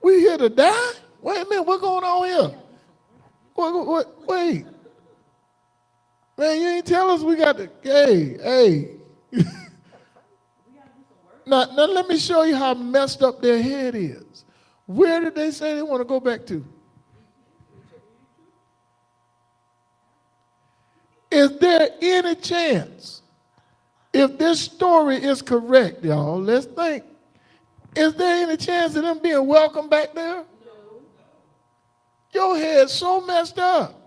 We here to die? Wait a minute, what's going on here? Wait. Man, you ain't tell us we got to, hey. Now let me show you how messed up their head is. Where did they say they want to go back to? Is there any chance, if this story is correct, y'all, let's think, is there any chance of them being welcome back there? No. Your head's so messed up.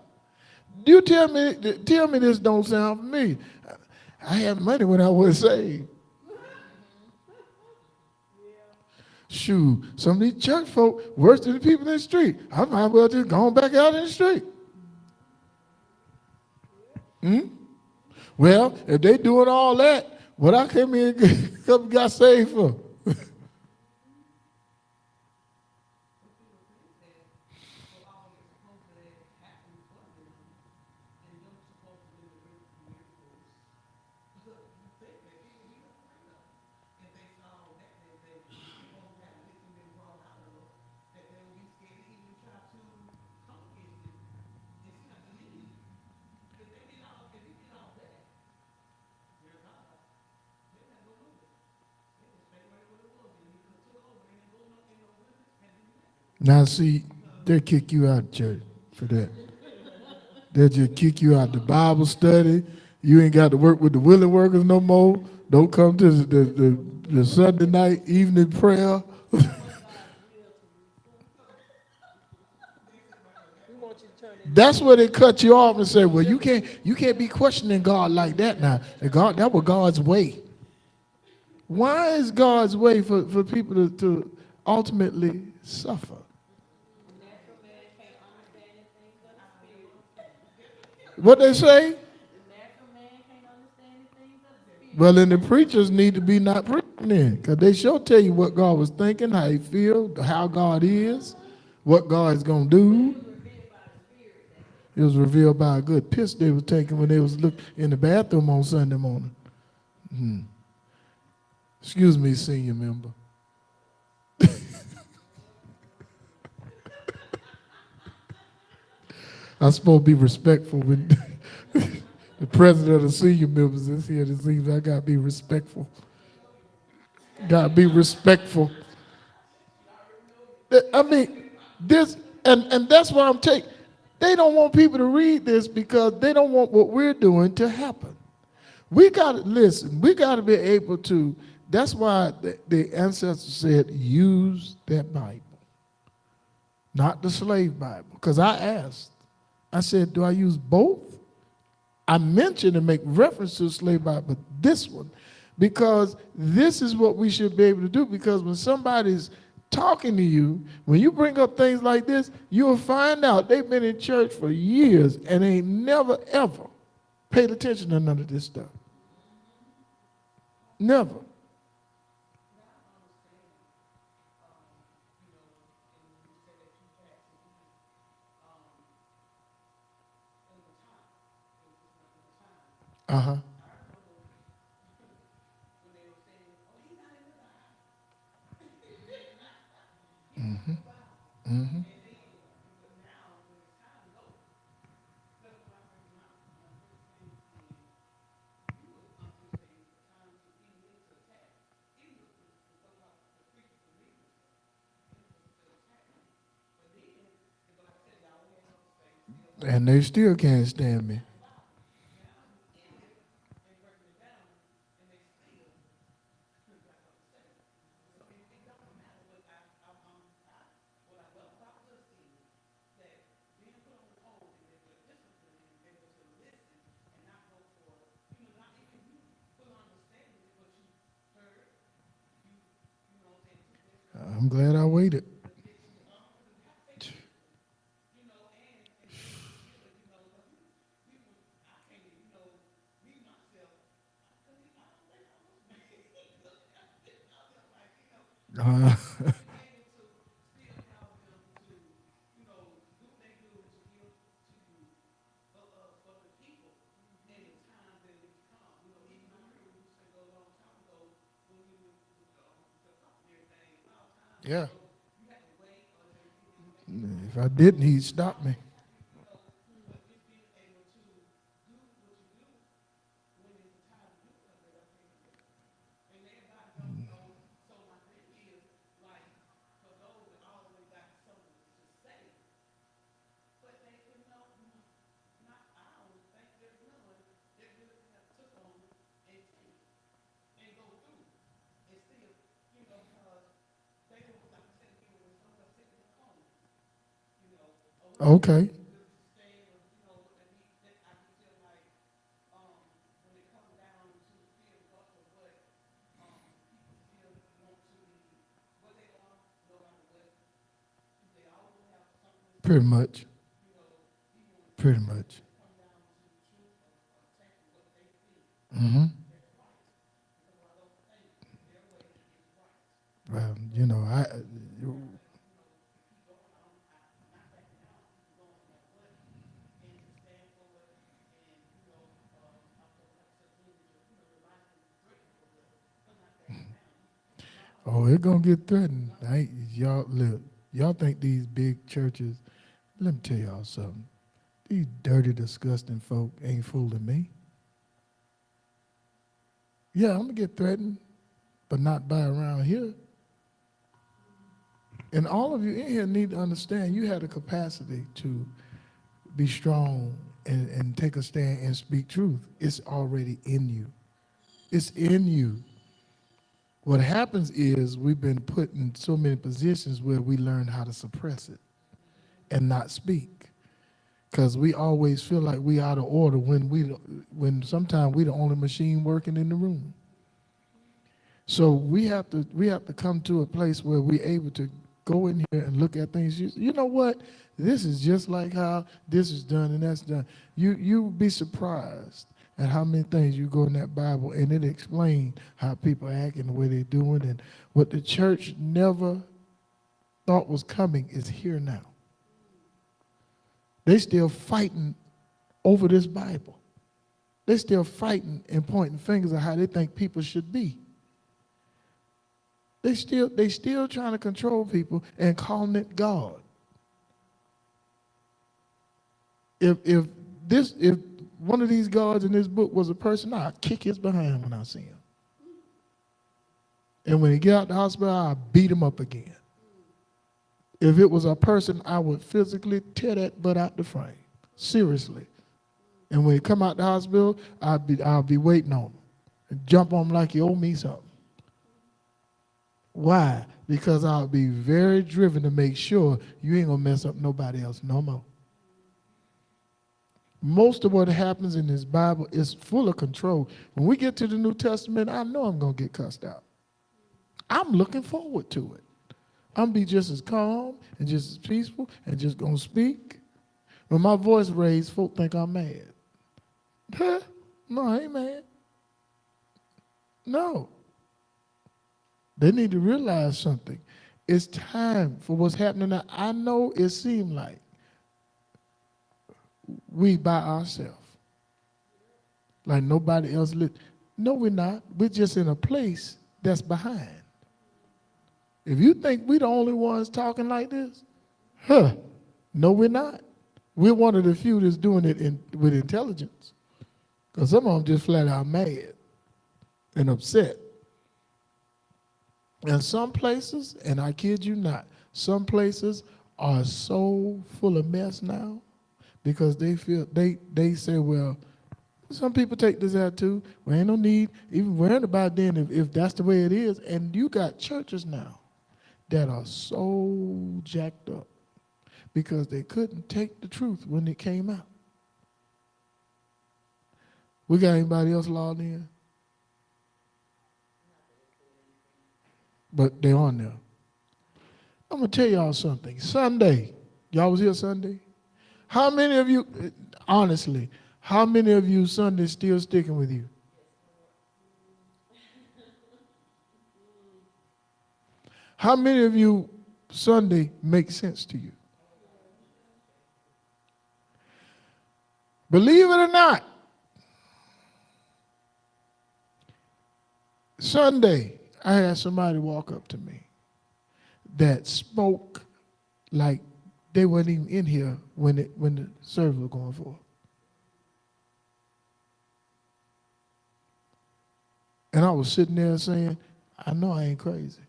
You tell me this don't sound familiar. I had money when I was saved. Shoot, some of these church folk worse than the people in the street. I might as well just go back out in the street. Well, if they doing all that, what I came in and got saved for? Now see, they'll kick you out of church for that. They'll just kick you out the Bible study. You ain't got to work with the willing workers no more. Don't come to the Sunday night evening prayer. That's where they cut you off and say, well, you can't be questioning God like that now. God, that was God's way. Why is God's way for people to ultimately suffer? What they say? Well, then the preachers need to be not preaching then, because they sure tell you what God was thinking, how he feel, how God is, what God is going to do. It was revealed by a good piss they was taking when they was looking in the bathroom on Sunday morning. Excuse me, senior member. I'm supposed to be respectful when the president of the senior members is here this evening. I got to be respectful. Got to be respectful. I mean, this, and that's why I'm taking, they don't want people to read this because they don't want what we're doing to happen. We got to, listen, we got to be able to, that's why the ancestors said, use that Bible, not the slave Bible. Because I asked, I said, do I use both? I mentioned and make reference to the slave Bible, but this one, because this is what we should be able to do, because when somebody's talking to you, when you bring up things like this, you'll find out they've been in church for years and ain't never, ever paid attention to none of this stuff. Never. Uh-huh. Mm-hmm. And they still can't stand me. I'm glad I waited. Uh, yeah. If I didn't, he'd stop me. Okay. Pretty much. Pretty much. Mm-hmm. Well, oh, it's gonna get threatened. Y'all look. Y'all think these big churches? Let me tell y'all something. These dirty, disgusting folk ain't fooling me. Yeah, I'm gonna get threatened, but not by around here. And all of you in here need to understand you have the capacity to be strong and take a stand and speak truth. It's already in you. It's in you. What happens is we've been put in so many positions where we learn how to suppress it and not speak. Because we always feel like we out of order when sometimes we the only machine working in the room. So we have to come to a place where we're able to go in here and look at things. You know what? This is just like how this is done and that's done. You would be surprised at how many things you go in that Bible and it explains how people act and the way they're doing and what the church never thought was coming is here now. They still fighting over this Bible. They still fighting and pointing fingers at how they think people should be. They still trying to control people and calling it God. If one of these gods in this book was a person, I'd kick his behind when I see him. And when he get out the hospital, I'd beat him up again. If it was a person, I would physically tear that butt out the frame. Seriously. And when he come out the hospital, I'll be waiting on him. And jump on him like he owe me something. Why? Because I'll be very driven to make sure you ain't gonna mess up nobody else no more. Most of what happens in this Bible is full of control. When we get to the New Testament, I know I'm gonna get cussed out. I'm looking forward to it. I'm be just as calm and just as peaceful and just gonna speak. When my voice raised, folk think I'm mad. Huh? No, I ain't mad. No. They need to realize something. It's time for what's happening now. I know it seemed like we by ourselves, like nobody else lived. No, we're not. We're just in a place that's behind. If you think we're the only ones talking like this, no, we're not. We're one of the few that's doing it with intelligence. Because some of them just flat out mad and upset. And some places, and I kid you not, some places are so full of mess now because they feel they say, well, some people take this out too. Well, ain't no need even worrying about then if that's the way it is. And you got churches now that are so jacked up because they couldn't take the truth when it came out. We got anybody else logged in? But they're on there. I'm going to tell y'all something. Sunday, y'all was here Sunday? How many of you, honestly, how many of you Sunday still sticking with you? How many of you Sunday makes sense to you? Believe it or not, Sunday, I had somebody walk up to me that spoke like they weren't even in here when the service was going forth. And I was sitting there saying, I know I ain't crazy.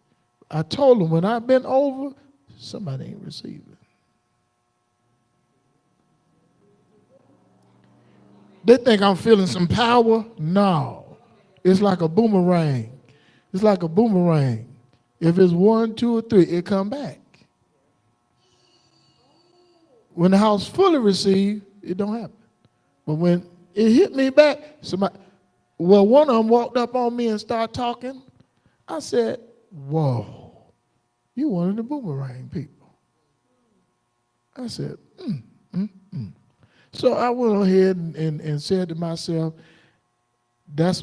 I told them when I bent over, somebody ain't receiving. They think I'm feeling some power. No. It's like a boomerang. It's like a boomerang. If it's 1, 2, or 3, it come back. When the house fully received, it don't happen. But when it hit me back, one of them walked up on me and started talking. I said, whoa, you one of the boomerang people. I said, So I went ahead and said to myself, that's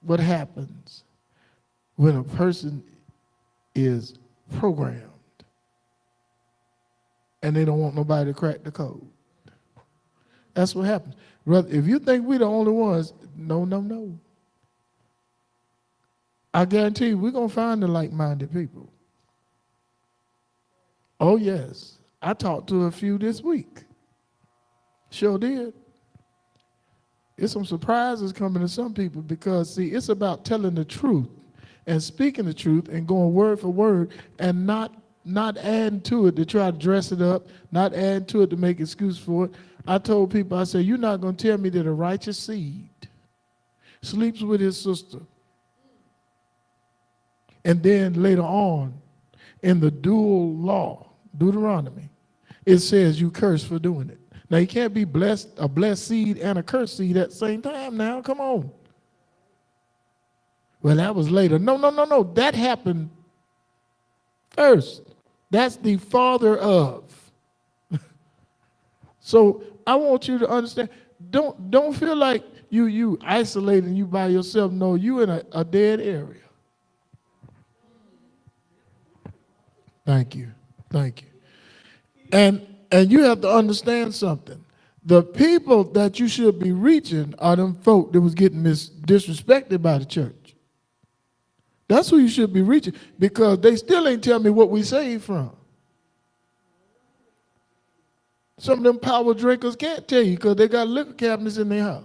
what happens when a person is programmed and they don't want nobody to crack the code. That's what happens. If you think we're the only ones, no. I guarantee you, we're going to find the like-minded people. Oh, yes. I talked to a few this week. Sure did. There's some surprises coming to some people because, see, it's about telling the truth and speaking the truth and going word for word and not adding to it to try to dress it up, not adding to it to make excuse for it. I told people, I said, you're not going to tell me that a righteous seed sleeps with his sister. And then later on, in the dual law, Deuteronomy, it says you curse for doing it. Now, you can't be a blessed seed and a cursed seed at the same time now. Come on. Well, that was later. No. That happened first. That's the father of. So I want you to understand, don't feel like you isolated and you by yourself. No, you in a dead area. Thank you. And you have to understand something. The people that you should be reaching are them folk that was getting disrespected by the church. That's who you should be reaching because they still ain't tell me what we saved from. Some of them power drinkers can't tell you because they got liquor cabinets in their house.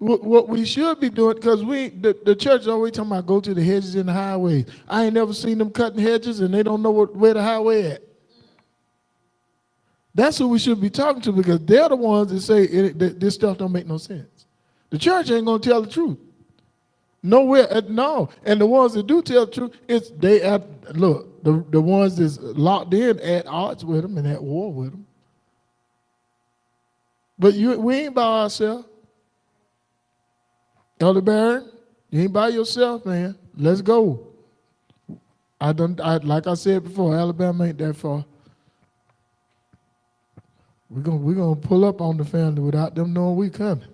What we should be doing, because the church always talking about go to the hedges and the highways. I ain't never seen them cutting hedges and they don't know where the highway at. That's who we should be talking to because they're the ones that say this stuff don't make no sense. The church ain't going to tell the truth. Nowhere, no. And the ones that do tell the truth, the ones that's locked in at odds with them and at war with them. But we ain't by ourselves. Elder Barron, you ain't by yourself, man. Let's go. Like I said before, Alabama ain't that far. We're gonna pull up on the family without them knowing we coming.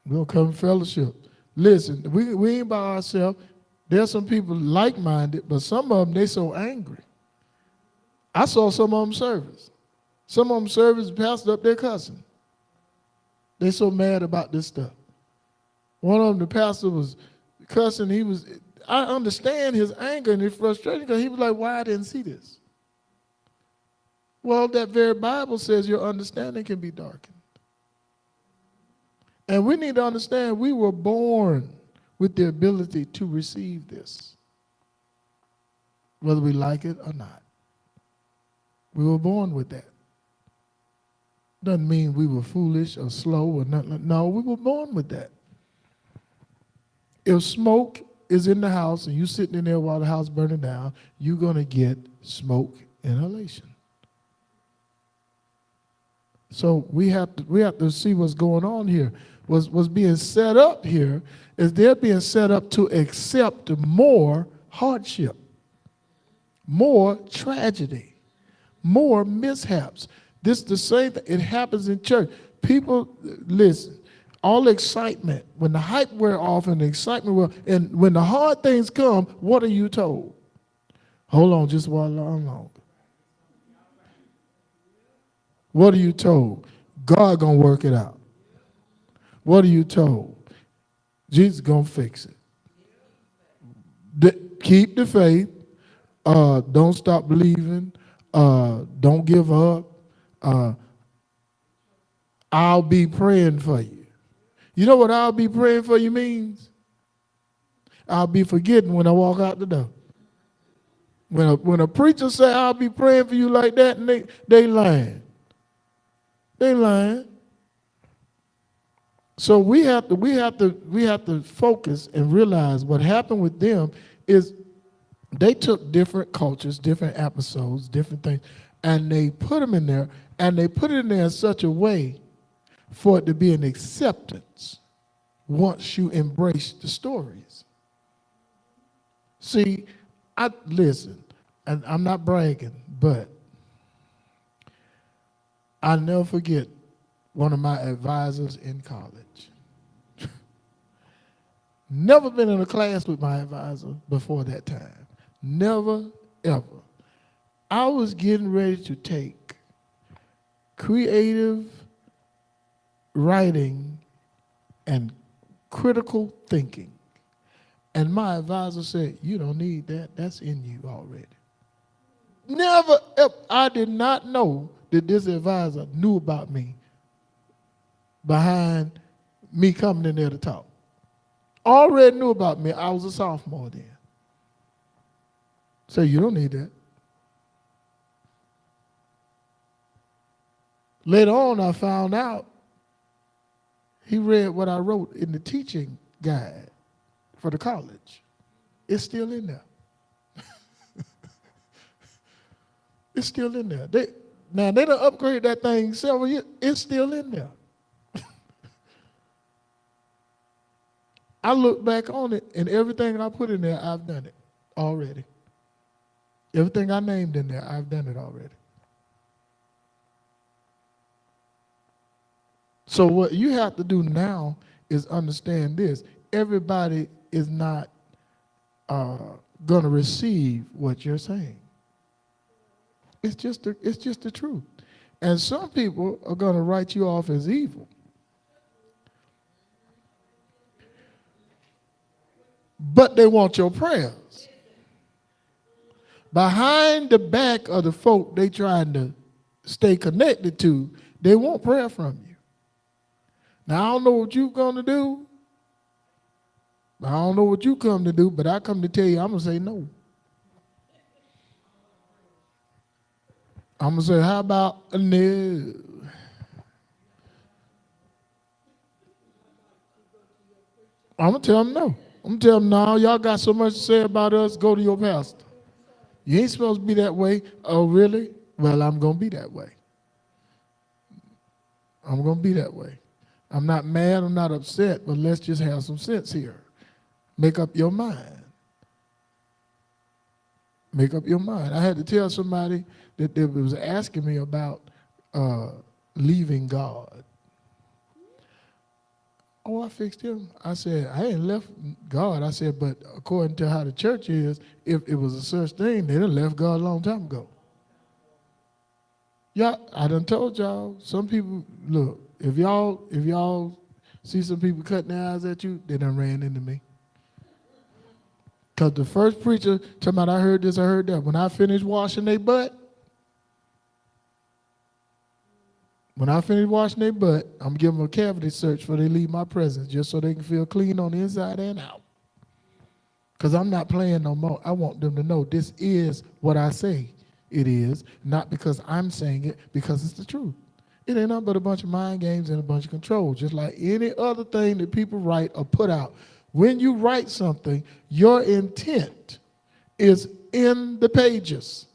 We'll come fellowship. Listen, we ain't by ourselves. There's some people like-minded, but some of them, they so angry. I saw some of them service. Some of them service pastor up there cussing. They so mad about this stuff. One of them, the pastor was cussing. I understand his anger and his frustration because he was like, why I didn't see this? Well, that very Bible says your understanding can be darkened. And we need to understand we were born with the ability to receive this, whether we like it or not. We were born with that. Doesn't mean we were foolish or slow or nothing. No, we were born with that. If smoke is in the house and you sitting in there while the house burning down, you're going to get smoke inhalation. So we have to see what's going on here. What's being set up here is they're being set up to accept more hardship, more tragedy, more mishaps. This is the same thing. It happens in church. People, listen, all excitement, when the hype wear off and the excitement wear, and when the hard things come, what are you told? Hold on just one longer. What are you told? God gonna work it out. What are you told? Jesus gonna fix it. Keep the faith. Don't stop believing. Don't give up. I'll be praying for you. You know what I'll be praying for you means? I'll be forgetting when I walk out the door. When a preacher say I'll be praying for you like that, and they lying. They lying. So we have to focus and realize what happened with them is they took different cultures, different episodes, different things, and they put them in there, and they put it in there in such a way for it to be an acceptance once you embrace the stories. See, listen, and I'm not bragging, but I'll never forget one of my advisors in college. Never been in a class with my advisor before that time. Never, ever. I was getting ready to take creative writing and critical thinking. And my advisor said, you don't need that. That's in you already. Never, ever. I did not know that this advisor knew about me behind me coming in there to talk. Already knew about me. I was a sophomore then. So you don't need that. Later on, I found out he read what I wrote in the teaching guide for the college. It's still in there. It's still in there. They done upgraded that thing several years. It's still in there. I look back on it, and everything I put in there, I've done it already. Everything I named in there, I've done it already. So what you have to do now is understand this. Everybody is not going to receive what you're saying. It's just the truth. And some people are going to write you off as evil. But they want your prayers. Behind the back of the folk they trying to stay connected to, they want prayer from you. Now, I don't know what you're going to do. I don't know what you come to do, but I come to tell you, I'm going to say no. I'm going to say, how about a no? I'm going to tell them no. I'm going to tell them, no, y'all got so much to say about us, go to your pastor. You ain't supposed to be that way. Oh, really? Well, I'm going to be that way. I'm going to be that way. I'm not mad, I'm not upset, but let's just have some sense here. Make up your mind. Make up your mind. I had to tell somebody that they was asking me about leaving God. Oh, I fixed him. I said, I ain't left God. I said, but according to how the church is, if it was a such thing, they'd have left God a long time ago. Yeah, I done told y'all, some people, look, if y'all see some people cutting their eyes at you, they done ran into me. Because the first preacher talking about I heard this, I heard that. When I finished washing their butt, I'm gonna give them a cavity search before they leave my presence, just so they can feel clean on the inside and out. Because I'm not playing no more. I want them to know this is what I say it is, not because I'm saying it, because it's the truth. It ain't nothing but a bunch of mind games and a bunch of control, just like any other thing that people write or put out. When you write something, your intent is in the pages.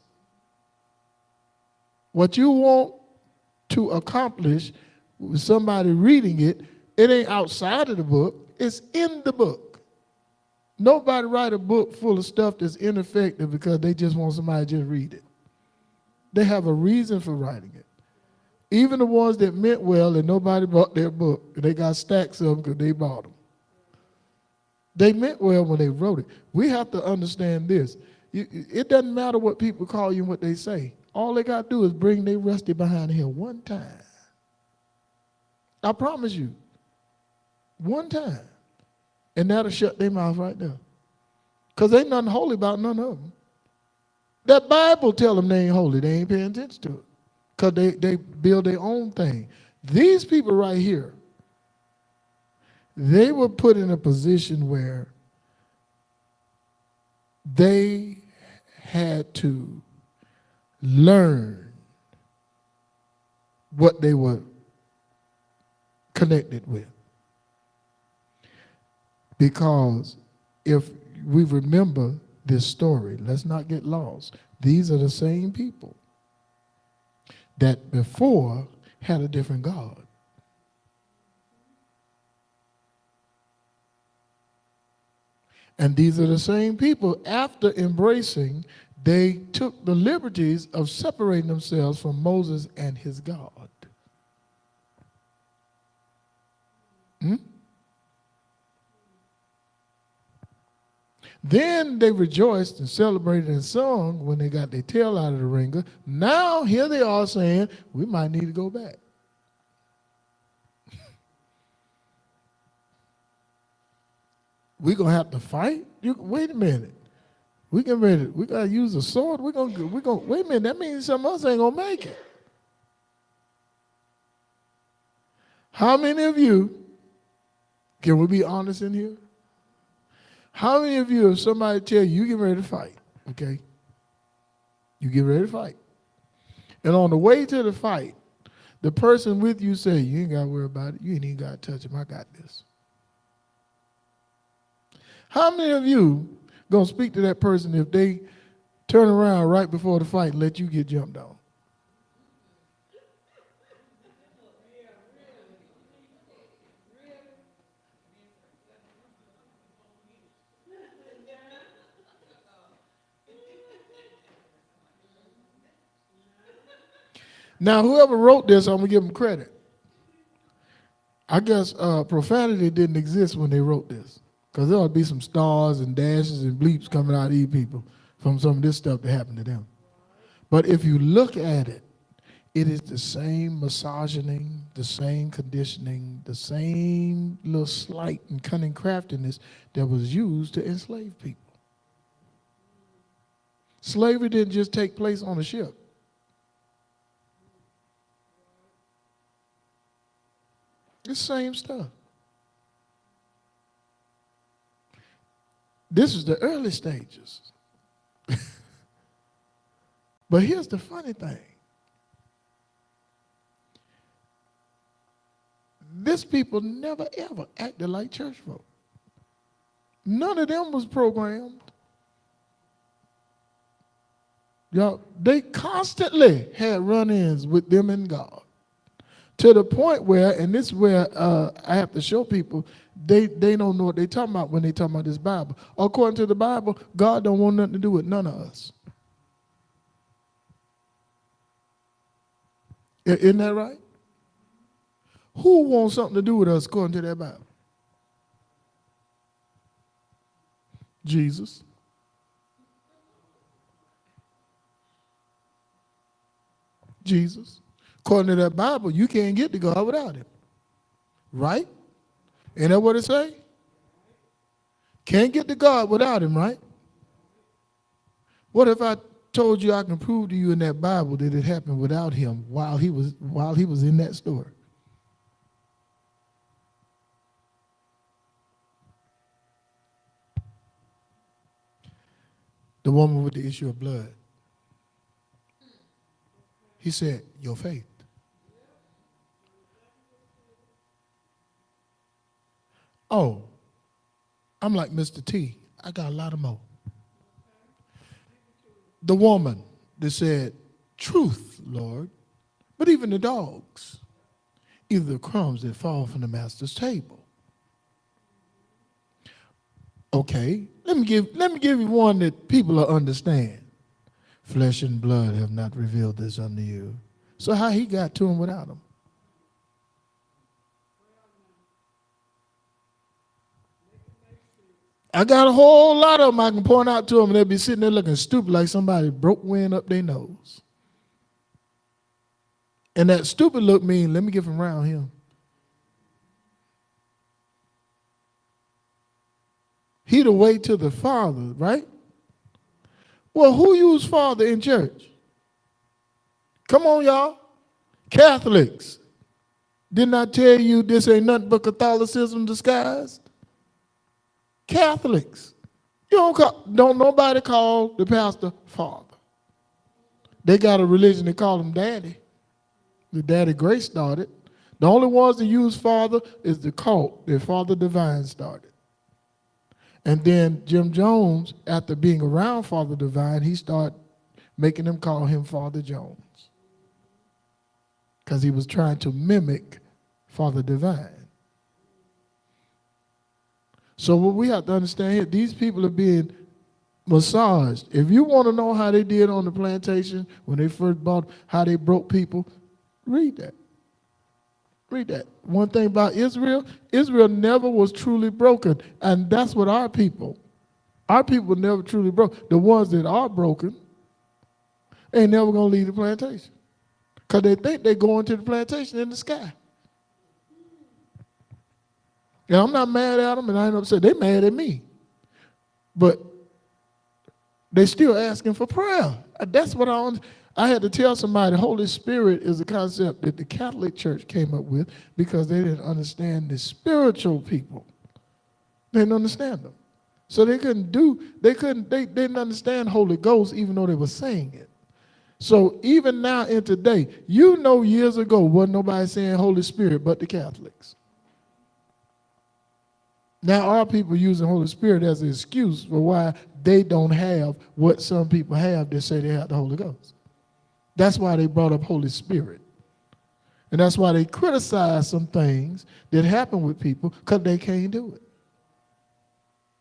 What you want to accomplish with somebody reading it, it ain't outside of the book, it's in the book. Nobody write a book full of stuff that's ineffective because they just want somebody to just read it. They have a reason for writing it. Even the ones that meant well and nobody bought their book, they got stacks of them because they bought them. They meant well when they wrote it. We have to understand this. It doesn't matter what people call you and what they say. All they got to do is bring their rusty behind here one time. I promise you. One time. And that'll shut their mouth right there. Because ain't nothing holy about none of them. That Bible tell them they ain't holy. They ain't paying attention to it. Because they build their own thing. These people right here, they were put in a position where they had to learn what they were connected with. Because if we remember this story, let's not get lost. These are the same people that before had a different God. And these are the same people, after embracing, they took the liberties of separating themselves from Moses and his God. Then they rejoiced and celebrated and sung when they got their tail out of the wringer. Now here they are saying, we might need to go back. We're going to have to fight? Wait a minute. We got to use a sword. We're going wait a minute, that means some of us ain't going to make it. How many of you, can we be honest in here? How many of you, if somebody tell you, you get ready to fight, okay? You get ready to fight. And on the way to the fight, the person with you say, you ain't got to worry about it. You ain't even got to touch him. I got this. How many of you going to speak to that person if they turn around right before the fight and let you get jumped on? Now, whoever wrote this, I'm going to give them credit. I guess profanity didn't exist when they wrote this, because there ought to be some stars and dashes and bleeps coming out of these people from some of this stuff that happened to them. But if you look at it, it is the same misogyny, the same conditioning, the same little slight and cunning craftiness that was used to enslave people. Slavery didn't just take place on a ship. It's the same stuff. This is the early stages. But here's the funny thing. These people never ever acted like church folk. None of them was programmed. Y'all, they constantly had run-ins with them and God. To the point where, and this is where I have to show people, they don't know what they're talking about when they talk about this Bible. According to the Bible, God don't want nothing to do with none of us. Isn't that right? Who wants something to do with us according to that Bible? Jesus. Jesus. According to that Bible, you can't get to God without him. Right? Ain't that what it say? Can't get to God without him, right? What if I told you I can prove to you in that Bible that it happened without him while he was in that story? The woman with the issue of blood. He said, your faith. Oh, I'm like Mr. T. I got a lot of more. The woman that said, truth, Lord, but even the dogs, either the crumbs that fall from the master's table. Okay, let me give you one that people will understand. Flesh and blood have not revealed this unto you. So how he got to him without him? I got a whole lot of them I can point out to them, and they'll be sitting there looking stupid like somebody broke wind up their nose. And that stupid look mean, let me get from around him. He the way to the Father, right? Well, who used Father in church? Come on, y'all. Catholics. Didn't I tell you this ain't nothing but Catholicism disguised? Catholics. Don't nobody call the pastor Father. They got a religion they call him Daddy. The Daddy Grace started. The only ones that use Father is the cult that Father Divine started. And then Jim Jones, after being around Father Divine, he started making them call him Father Jones. Because he was trying to mimic Father Divine. So what we have to understand here, these people are being massaged. If you want to know how they did on the plantation when they first bought, how they broke people, read that. Read that. One thing about Israel, Israel never was truly broken. And that's what our people never truly broke. The ones that are broken ain't never going to leave the plantation. Because they think they're going to the plantation in the sky. And I'm not mad at them, and I ain't upset. They mad at me. But they still asking for prayer. That's what I had to tell somebody, Holy Spirit is a concept that the Catholic Church came up with because they didn't understand the spiritual people. They didn't understand them. So they didn't understand Holy Ghost even though they were saying it. So even now in today, years ago, wasn't nobody saying Holy Spirit but the Catholics. Now our people using Holy Spirit as an excuse for why they don't have what some people have that say they have the Holy Ghost. That's why they brought up Holy Spirit. And that's why they criticize some things that happen with people because they can't do it.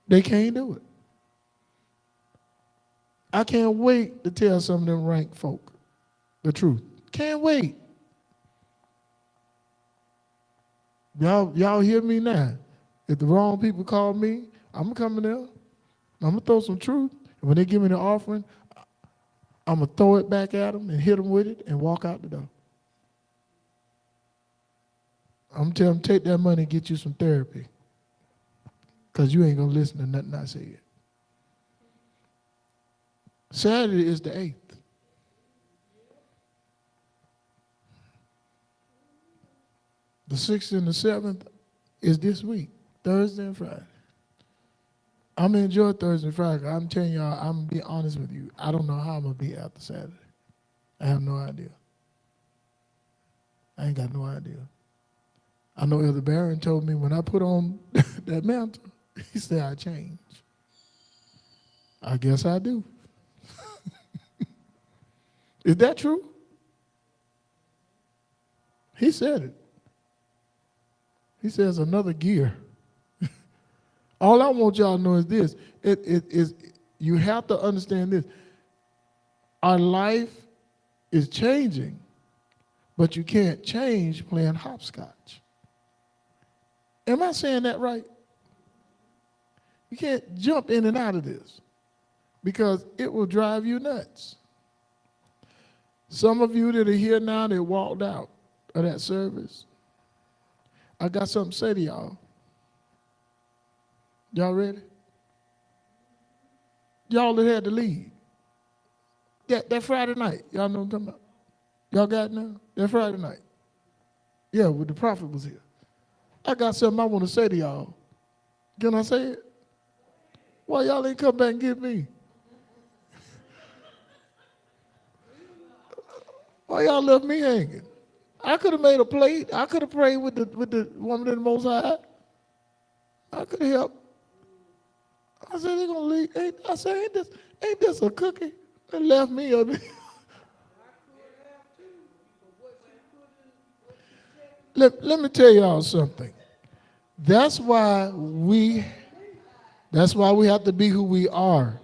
They can't do it. I can't wait to tell some of them rank folk the truth. Can't wait. Y'all hear me now? If the wrong people call me, I'm coming there. I'm going to throw some truth. And when they give me the offering, I'm going to throw it back at them and hit them with it and walk out the door. I'm going to tell them, take that money and get you some therapy. Because you ain't going to listen to nothing I say. Saturday is the 8th. The 6th and the 7th is this week, Thursday and Friday. I'm going to enjoy Thursday and Friday. I'm telling y'all, I'm going to be honest with you. I don't know how I'm going to be after Saturday. I have no idea. I ain't got no idea. I know Elder Barron told me when I put on that mantle, he said I changed. I guess I do. Is that true? He said it. He says another gear. All I want y'all to know is this. You have to understand this. Our life is changing, but you can't change playing hopscotch. Am I saying that right? You can't jump in and out of this because it will drive you nuts. Some of you that are here now that walked out of that service, I got something to say to y'all. Y'all ready? Y'all that had to leave. That Friday night, y'all know what I'm talking about? Y'all got it now? That Friday night. Yeah, when the prophet was here. I got something I want to say to y'all. Can I say it? Why y'all ain't come back and get me? Why y'all left me hanging? I could have made a plate. I could have prayed with the woman in the Most High. I could have helped. I said, they're going to leave. I said, ain't this a cookie? They left me up here. Let me tell y'all something. That's why we have to be who we are.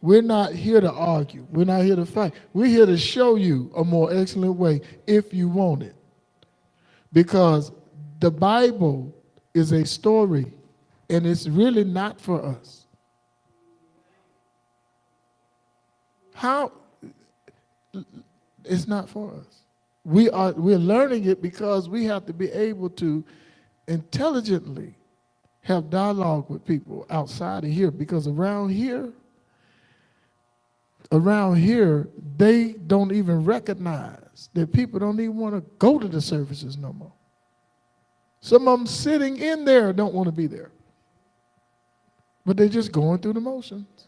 We're not here to argue. We're not here to fight. We're here to show you a more excellent way if you want it. Because the Bible is a story, and it's really not for us. How? It's not for us. We're learning it because we have to be able to intelligently have dialogue with people outside of here, because around here, they don't even recognize that people don't even want to go to the services no more. Some of them sitting in there don't want to be there, but they're just going through the motions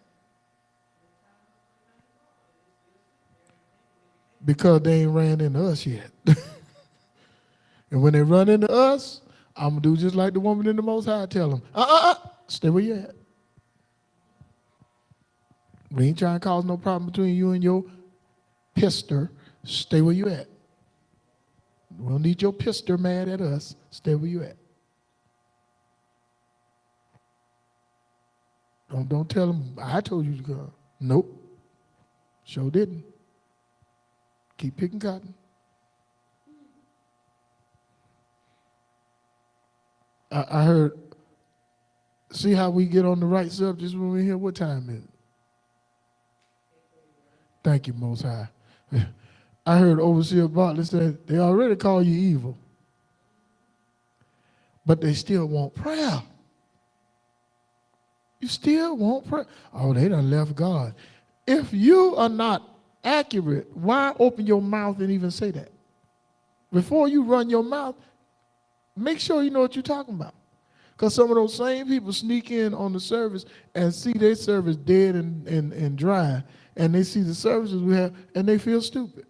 because they ain't ran into us yet. And when they run into us, I'm going to do just like the woman in the Most High, tell them, stay where you at. We ain't trying to cause no problem between you and your pister. Stay where you at. We don't need your pister mad at us. Stay where you at. Don't tell them, I told you to go. Nope. Sure didn't. Keep picking cotton. I heard, see how we get on the right subjects when we're here? What time is it? Thank you, Most High. I heard Overseer Bartlett say they already call you evil, but they still want prayer. You still want prayer. Oh, they done left God. If you are not accurate, why open your mouth and even say that? Before you run your mouth, make sure you know what you're talking about. Because some of those same people sneak in on the service and see their service dead and dry, and they see the services we have, and they feel stupid.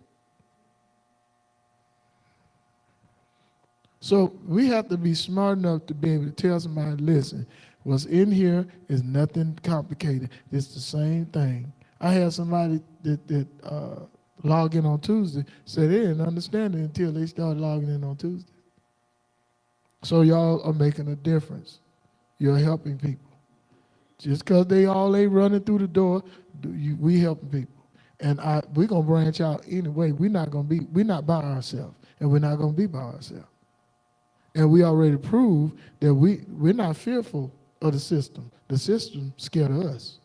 So we have to be smart enough to be able to tell somebody, listen, what's in here is nothing complicated. It's the same thing. I had somebody that logged in on Tuesday said they didn't understand it until they started logging in on Tuesday. So y'all are making a difference. You're helping people. Just because they ain't running through the door, we helping people. And we're going to branch out anyway. We're not by ourselves, and we're not going to be by ourselves. And we already proved that we're not fearful of the system. The system scared of us.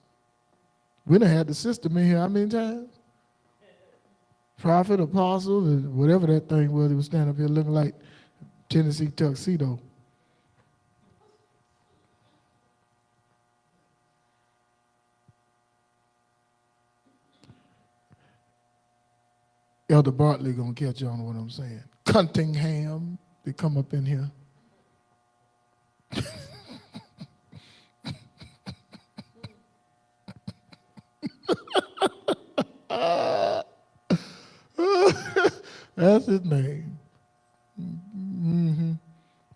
We done had the system in here how many times? Prophet, apostle, whatever that thing was, he was standing up here looking like Tennessee tuxedo. Elder Bartley gonna catch on to what I'm saying. Cunningham, they come up in here. That's his name. Mm-hmm.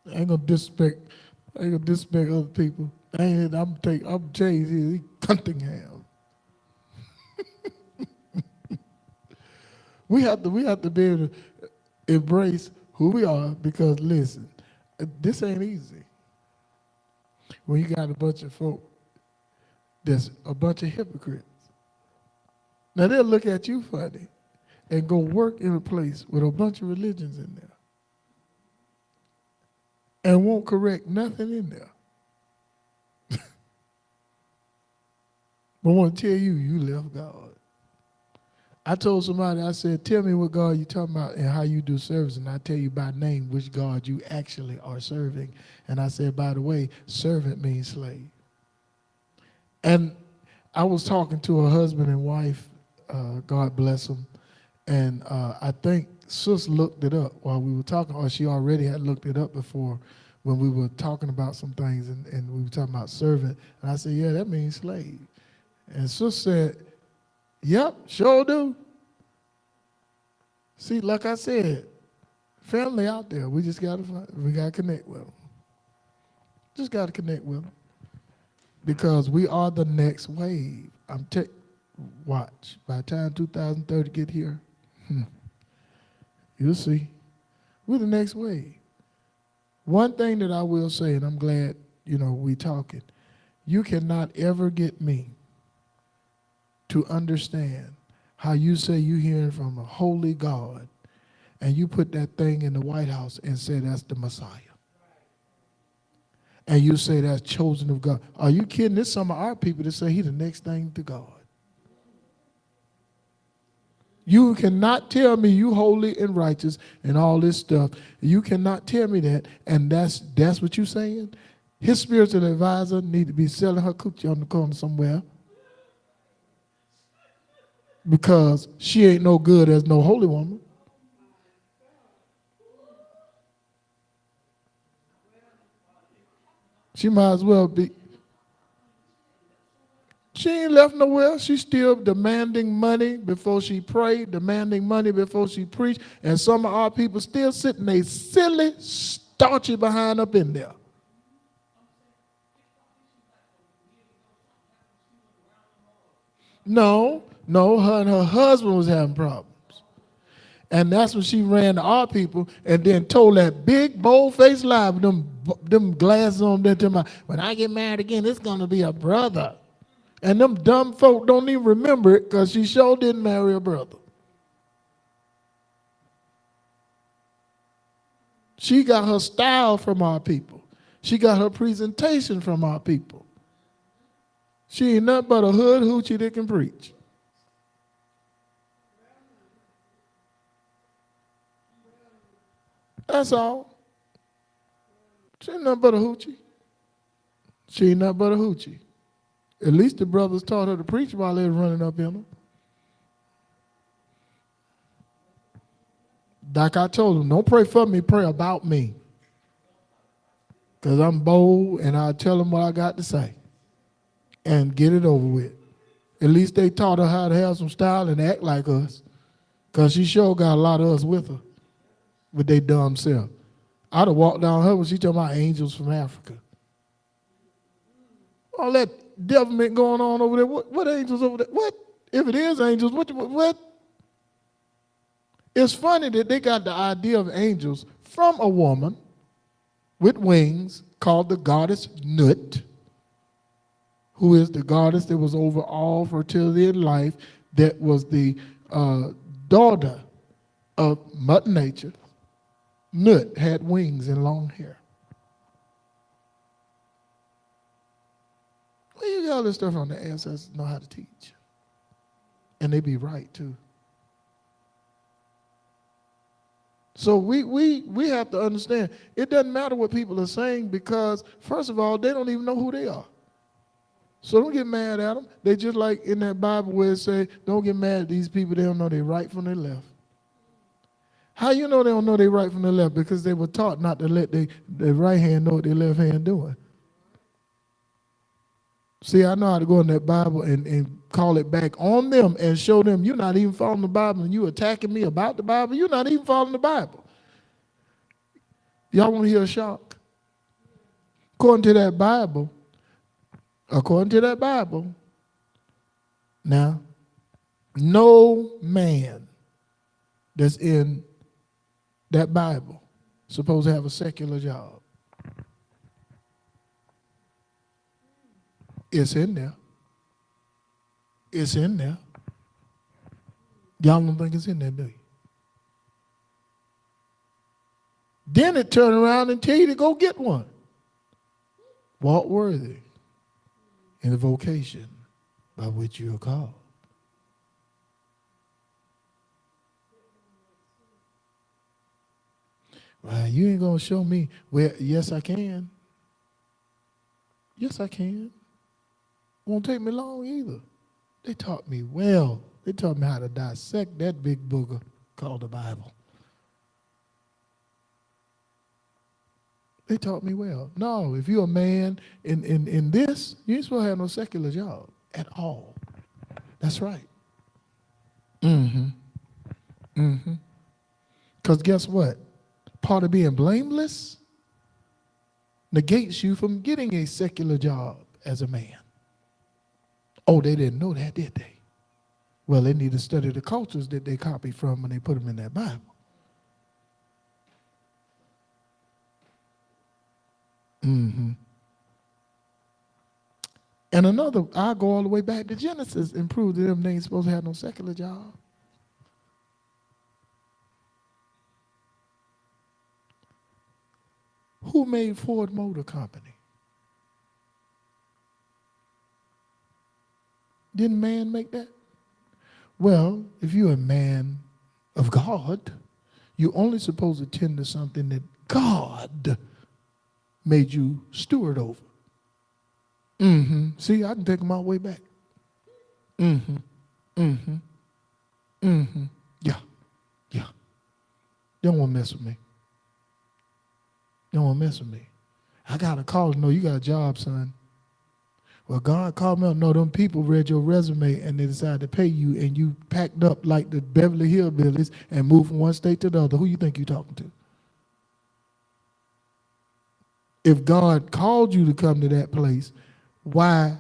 I ain't gonna disrespect other people. I'm Jay-Z, he Cunningham. We have to be able to embrace who we are, because listen, this ain't easy. When you got a bunch of folk that's a bunch of hypocrites. Now they'll look at you funny. and go work in a place with a bunch of religions in there and won't correct nothing in there. But I want to tell you, you left God. I told somebody, I said, tell me what God you talking about and how you do service, and I tell you by name which God you actually are serving. And I said, by the way, servant means slave. And I was talking to a husband and wife, God bless them, and I think Sis looked it up while we were talking, or she already had looked it up before when we were talking about some things, and we were talking about servant. And I said, yeah, that means slave. And Sis said, yep, sure do. See, like I said, family out there, we gotta connect with them. Just gotta connect with them. Because we are the next wave. Watch. By the time 2030 get here, you'll see. We're the next wave. One thing that I will say, and I'm glad, we talking, you cannot ever get me to understand how you say you hearing from a holy God and you put that thing in the White House and say that's the Messiah. And you say that's chosen of God. Are you kidding? There's some of our people that say he's the next thing to God. You cannot tell me you holy and righteous and all this stuff. You cannot tell me that, and that's what you're saying? His spiritual advisor need to be selling her coochie on the corner somewhere because she ain't no good as no holy woman. She might as well be. She ain't left nowhere. She's still demanding money before she prayed, demanding money before she preached, and some of our people still sitting they silly, starchy behind up in there. No, her and her husband was having problems. And that's when she ran to our people and then told that big, bold-faced lie with them glasses on there to when I get married again, it's going to be a brother. And them dumb folk don't even remember it because she sure didn't marry a brother. She got her style from our people. She got her presentation from our people. She ain't nothing but a hood hoochie that can preach. That's all. She ain't nothing but a hoochie. She ain't nothing but a hoochie. At least the brothers taught her to preach while they were running up in them. Like I told them, don't pray for me, pray about me. Because I'm bold and I'll tell them what I got to say and get it over with. At least they taught her how to have some style and act like us. Because she sure got a lot of us with her, with their dumb self. I'd have walked down her when she talking about angels from Africa. All that devilment going on over there. What angels over there? What? If it is angels, what? It's funny that they got the idea of angels from a woman with wings called the goddess Nut, who is the goddess that was over all fertility in life, that was the daughter of Mother Nature. Nut had wings and long hair. Well, you get all this stuff on the ancestors know how to teach. And they be right, too. So we have to understand, it doesn't matter what people are saying because, first of all, they don't even know who they are. So don't get mad at them. They just like in that Bible where it says, don't get mad at these people, they don't know their right from their left. How you know they don't know their right from their left? Because they were taught not to let their right hand know what their left hand doing. See, I know how to go in that Bible and call it back on them and show them you're not even following the Bible and you attacking me about the Bible. You're not even following the Bible. Y'all want to hear a shock? According to that Bible, now, no man that's in that Bible supposed to have a secular job. It's in there. It's in there. Y'all don't think it's in there, do you? Then it turn around and tell you to go get one. Walk worthy in the vocation by which you are called. Well, you ain't gonna show me where. Yes, I can. Yes, I can. Won't take me long either. They taught me well. They taught me how to dissect that big booger called the Bible. They taught me well. No, if you're a man in this, you ain't supposed to have no secular job at all. That's right. Mm-hmm. Mm-hmm. Because guess what? Part of being blameless negates you from getting a secular job as a man. Oh, they didn't know that, did they? Well, they need to study the cultures that they copy from when they put them in that Bible. Mm-hmm. And another, I go all the way back to Genesis and prove that them they ain't supposed to have no secular job. Who made Ford Motor Company? Didn't man make that? Well, if you're a man of God, you're only supposed to tend to something that God made you steward over. Mm-hmm. See, I can take them all the way back. Mm-hmm. Mm-hmm. Mm-hmm. Yeah. Yeah. You don't want to mess with me. You don't want to mess with me. I got a call. No, you got a job, son. Well, God called me up. No, them people read your resume and they decided to pay you, and you packed up like the Beverly Hillbillies and moved from one state to the other. Who you think you're talking to? If God called you to come to that place, why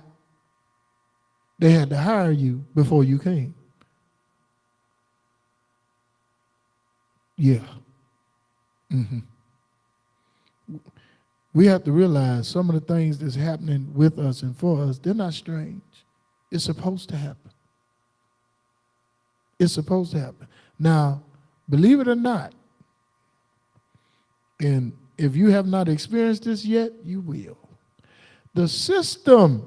they had to hire you before you came? Yeah. Mm-hmm. We have to realize some of the things that's happening with us and for us, they're not strange. It's supposed to happen. It's supposed to happen. Now, believe it or not, and if you have not experienced this yet, you will. The system,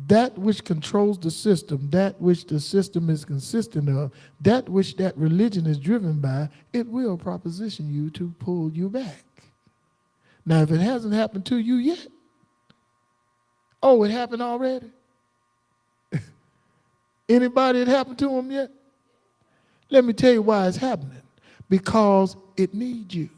that which controls the system, that which the system is consistent of, that which that religion is driven by, it will proposition you to pull you back. Now, if it hasn't happened to you yet, oh, it happened already? Anybody it happened to them yet? Let me tell you why it's happening. Because it needs you.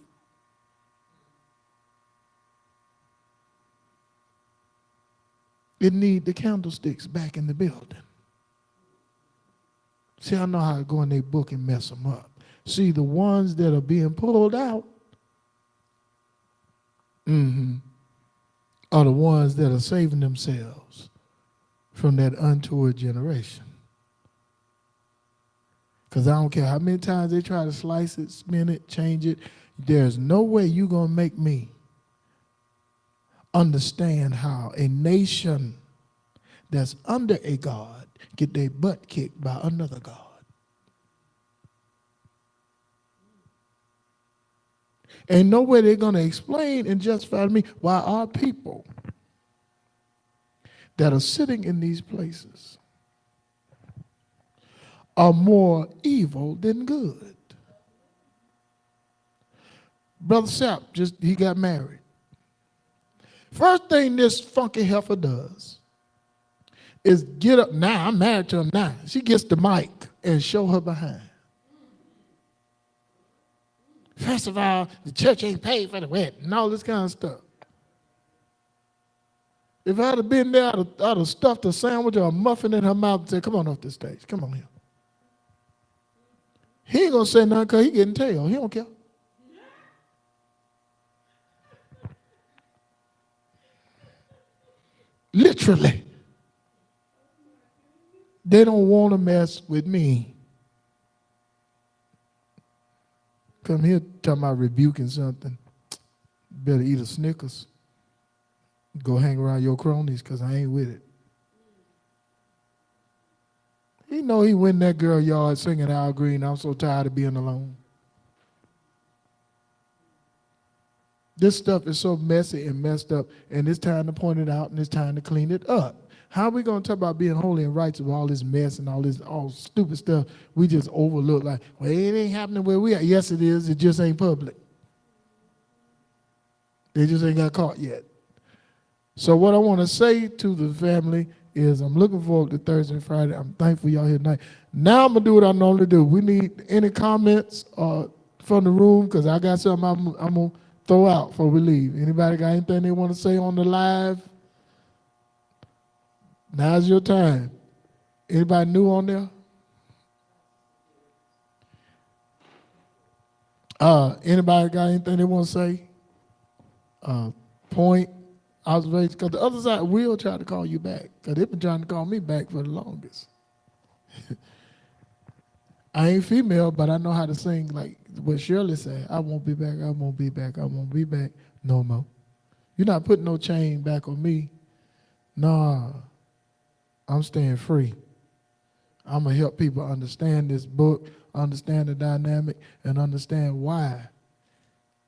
It needs the candlesticks back in the building. See, I know how to go in their book and mess them up. See, the ones that are being pulled out are the ones that are saving themselves from that untoward generation. Because I don't care how many times they try to slice it, spin it, change it, there's no way you're going to make me understand how a nation that's under a God get their butt kicked by another God. Ain't no way they're going to explain and justify to me why our people that are sitting in these places are more evil than good. Brother Sapp, he got married. First thing this funky heifer does is get up. Now, I'm married to him now. She gets the mic and show her behind. First of all, the church ain't paid for the wedding and all this kind of stuff. If I'd have been there, I'd have stuffed a sandwich or a muffin in her mouth and said, come on off the stage. Come on here. He ain't going to say nothing because he getting tail. He don't care. Literally. They don't want to mess with me. Come here talking about rebuking something. Better eat a Snickers. Go hang around your cronies because I ain't with it. know he went in that girl yard singing Al Green, I'm so tired of being alone. This stuff is so messy and messed up, and it's time to point it out and it's time to clean it up. How are we going to talk about being holy and righteous with all this mess and all stupid stuff we just overlook like, well, it ain't happening where we are. Yes, it is. It just ain't public. They just ain't got caught yet. So what I want to say to the family is I'm looking forward to Thursday and Friday. I'm thankful y'all here tonight. Now I'm going to do what I normally do. We need any comments from the room because I got something I'm going to throw out before we leave. Anybody got anything they want to say on the live? Now's your time. Anybody new on there? Anybody got anything they want to say? Point, observation, because the other side will try to call you back, because they've been trying to call me back for the longest. I ain't female, but I know how to sing like what Shirley said. I won't be back, I won't be back, I won't be back no more. You're not putting no chain back on me. Nah, I'm staying free. I'm going to help people understand this book, understand the dynamic, and understand why.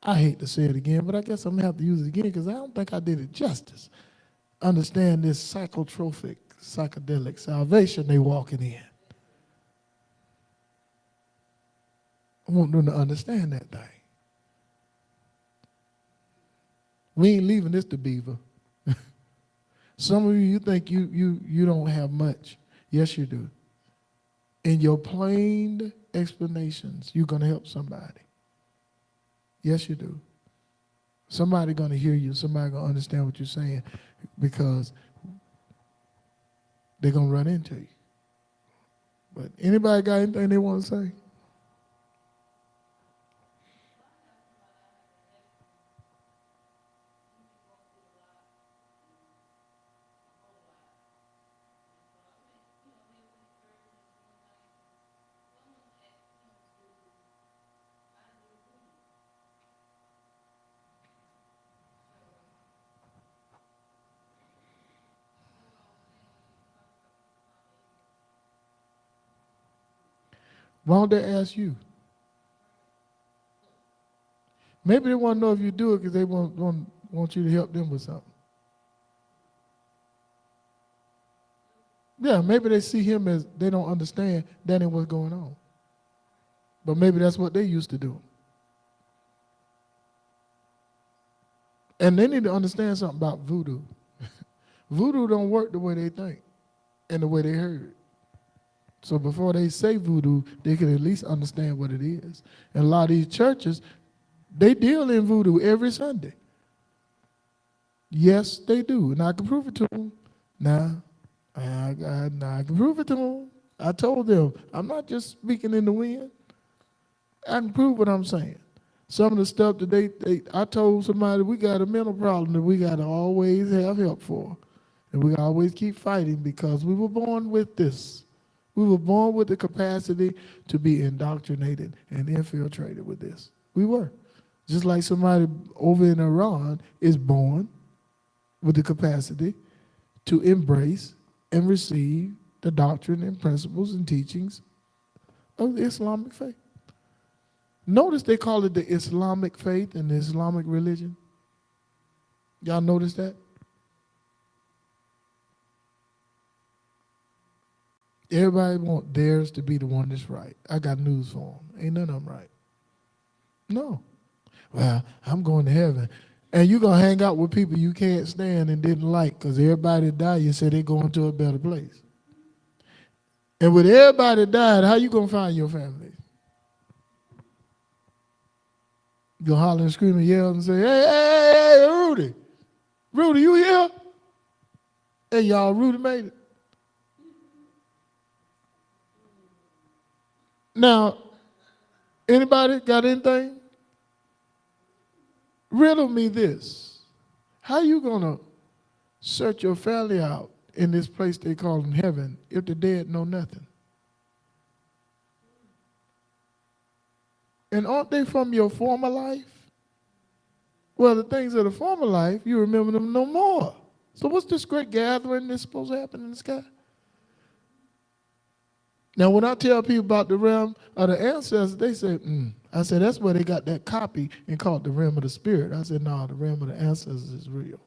I hate to say it again, but I guess I'm going to have to use it again because I don't think I did it justice. Understand this psychotropic, psychedelic salvation they walking in. I want them to understand that thing. We ain't leaving this to Beaver. Some of you think you don't have much. Yes, you do. In your plain explanations, you're going to help somebody. Yes, you do. Somebody going to hear you. Somebody going to understand what you're saying because they're going to run into you. But anybody got anything they want to say? Why don't they ask you? Maybe they want to know if you do it because they want you to help them with something. Yeah, maybe they see him as they don't understand that ain't what's going on. But maybe that's what they used to do. And they need to understand something about voodoo. Voodoo don't work the way they think and the way they heard. So before they say voodoo, they can at least understand what it is. And a lot of these churches, they deal in voodoo every Sunday. Yes, they do. And I can prove it to them. Now, I can prove it to them. I told them, I'm not just speaking in the wind. I can prove what I'm saying. Some of the stuff that I told somebody, we got a mental problem that we got to always have help for. And we always keep fighting because we were born with this. We were born with the capacity to be indoctrinated and infiltrated with this. We were. Just like somebody over in Iran is born with the capacity to embrace and receive the doctrine and principles and teachings of the Islamic faith. Notice they call it the Islamic faith and the Islamic religion. Y'all notice that? Everybody want theirs to be the one that's right. I got news for them. Ain't none of them right. No. Well, I'm going to heaven. And you're going to hang out with people you can't stand and didn't like because everybody that died, you said they're going to a better place. And with everybody that died, how you going to find your family? You going to holler and scream and yell and say, hey, Rudy. Rudy, you here? Hey, y'all, Rudy made it. Now, anybody got anything? Riddle me this. How you going to search your family out in this place they call in heaven if the dead know nothing? And aren't they from your former life? Well, the things of the former life, you remember them no more. So what's this great gathering that's supposed to happen in the sky? Now, when I tell people about the realm of the ancestors, they say, I said, that's where they got that copy and called the realm of the spirit. I said, no, the realm of the ancestors is real.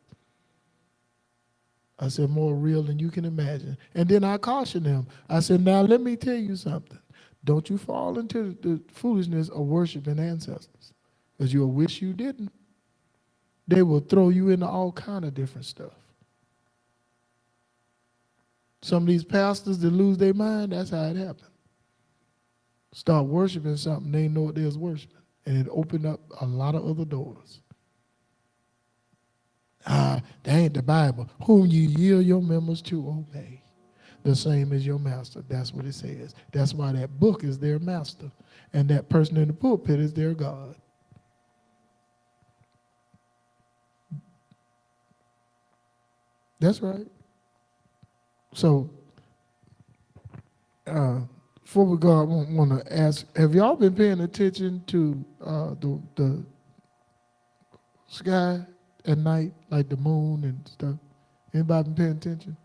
I said, more real than you can imagine. And then I cautioned them. I said, now let me tell you something. Don't you fall into the foolishness of worshiping ancestors, because you'll wish you didn't. They will throw you into all kind of different stuff. Some of these pastors that lose their mind, that's how it happened. Start worshiping something they know what they was worshiping, and it opened up a lot of other doors. That ain't the Bible. Whom you yield your members to obey, the same as your master. That's what it says. That's why that book is their master, and that person in the pulpit is their God. That's right. So, before we go, I want to ask, have y'all been paying attention to the sky at night, like the moon and stuff? Anybody been paying attention?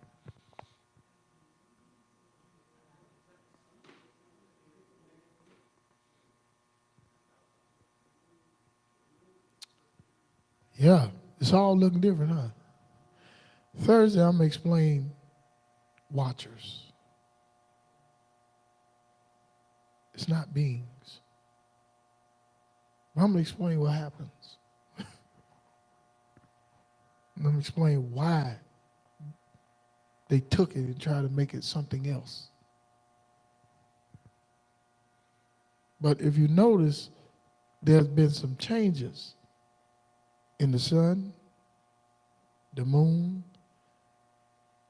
Yeah, it's all looking different, huh? Thursday, I'm going to explain watchers. It's not beings. I'm going to explain what happens. I'm going to explain why they took it and tried to make it something else. But if you notice, there's been some changes in the sun, the moon.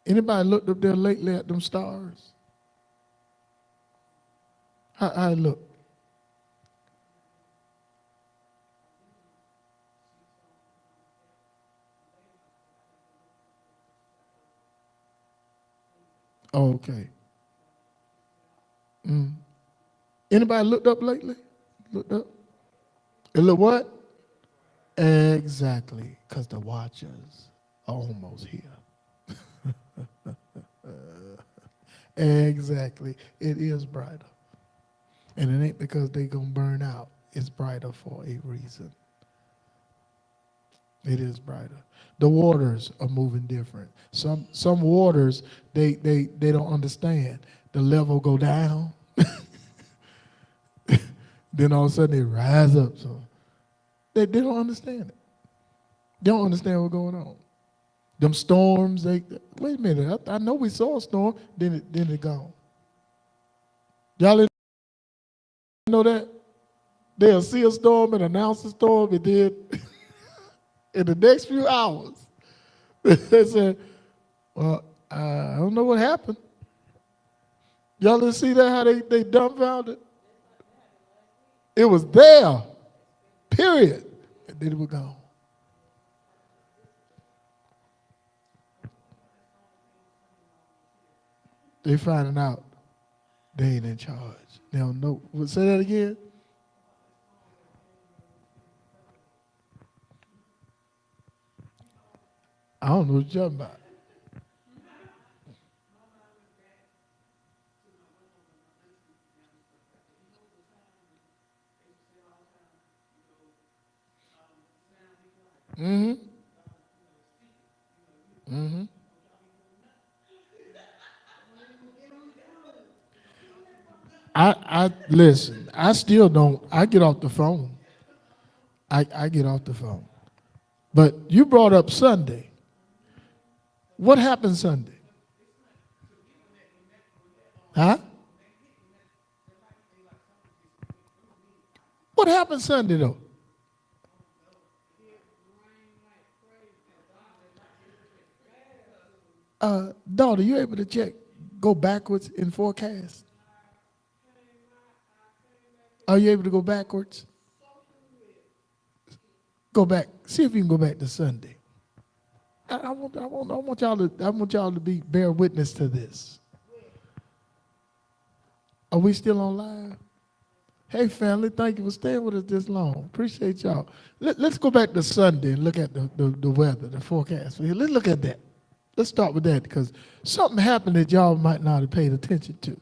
Anybody looked up there lately at them stars? How it look? Oh, okay. Anybody looked up lately? Looked up? It look what? Exactly, because the watchers are almost here. Exactly. It is brighter. And it ain't because they going to burn out. It's brighter for a reason. It is brighter. The waters are moving different. Some waters, they don't understand. The level go down. Then all of a sudden they rise up. So they don't understand it. They don't understand what's going on. Them storms, wait a minute, I know we saw a storm, then it gone. Y'all didn't know that? They'll see a storm and announce a storm, and then in the next few hours, they said, well, I don't know what happened. Y'all didn't see that, how they dumbfounded? It was there, period, and then it was gone. They finding out they ain't in charge. They don't know. Say that again? I don't know what you're talking about. Mm-hmm. Mm-hmm. I listen, I still don't, I get off the phone. I get off the phone. But you brought up Sunday. What happened Sunday? Huh? What happened Sunday though? Daughter, you able to check, go backwards in forecast? Are you able to go backwards? Go back. See if you can go back to Sunday. I want y'all to bear witness to this. Are we still on live? Hey family, thank you for staying with us this long. Appreciate y'all. Let's go back to Sunday and look at the weather, the forecast. Let's look at that. Let's start with that because something happened that y'all might not have paid attention to.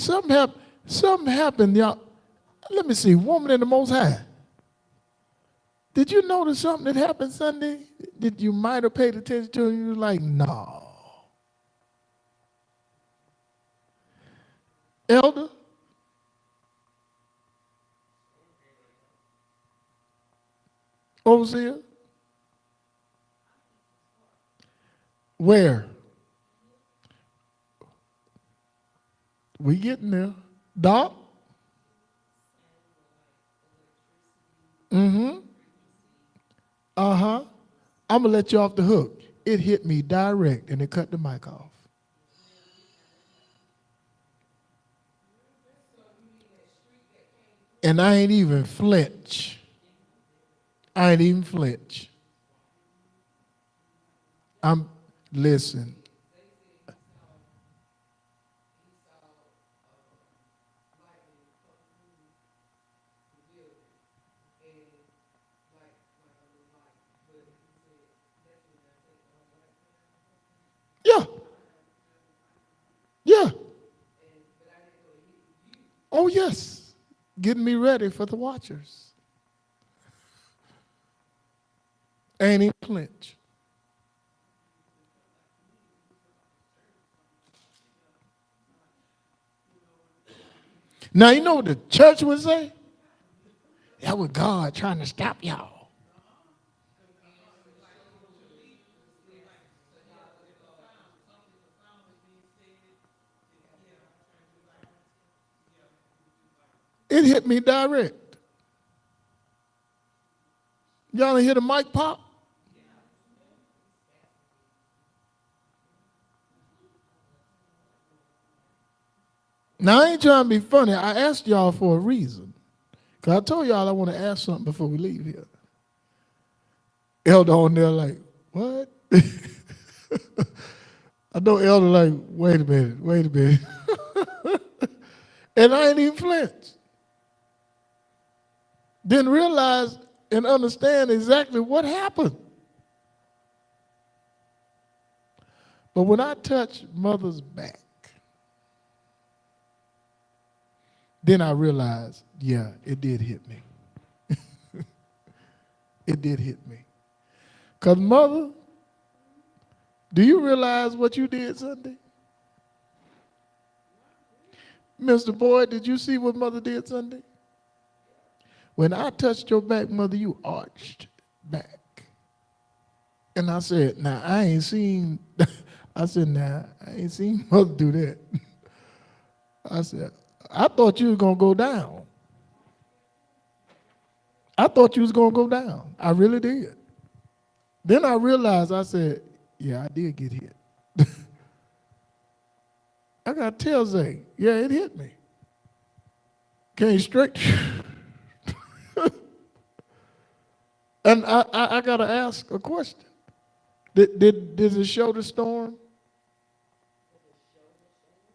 Something happened, y'all. Let me see. Woman in the Most High. Did you notice something that happened Sunday that you might have paid attention to and you were like, no. Elder? Overseer? Where? We getting there. Doc? Mm-hmm. Uh-huh. I'm going to let you off the hook. It hit me direct and it cut the mic off. And I ain't even flinch. I ain't even flinch. Listen. Yeah. Yeah. Oh, yes. Getting me ready for the watchers. Ain't even flinch. Now, you know what the church would say? That was God trying to stop y'all. It hit me direct. Y'all didn't hear the mic pop? Now, I ain't trying to be funny. I asked y'all for a reason. Because I told y'all I want to ask something before we leave here. Elder on there like, what? I know Elder like, wait a minute. And I ain't even flinched. Didn't realize and understand exactly what happened. But when I touched Mother's back, then I realized, yeah, it did hit me. It did hit me. Because Mother, do you realize what you did Sunday? Mr. Boyd, did you see what Mother did Sunday? When I touched your back, Mother, you arched back. And I said, now, I ain't seen Mother do that. I said, I thought you was going to go down. I thought you was going to go down. I really did. Then I realized, I said, yeah, I did get hit. I got to tell Zay, yeah, it hit me. Came straight. And I got to ask a question. Did it show the storm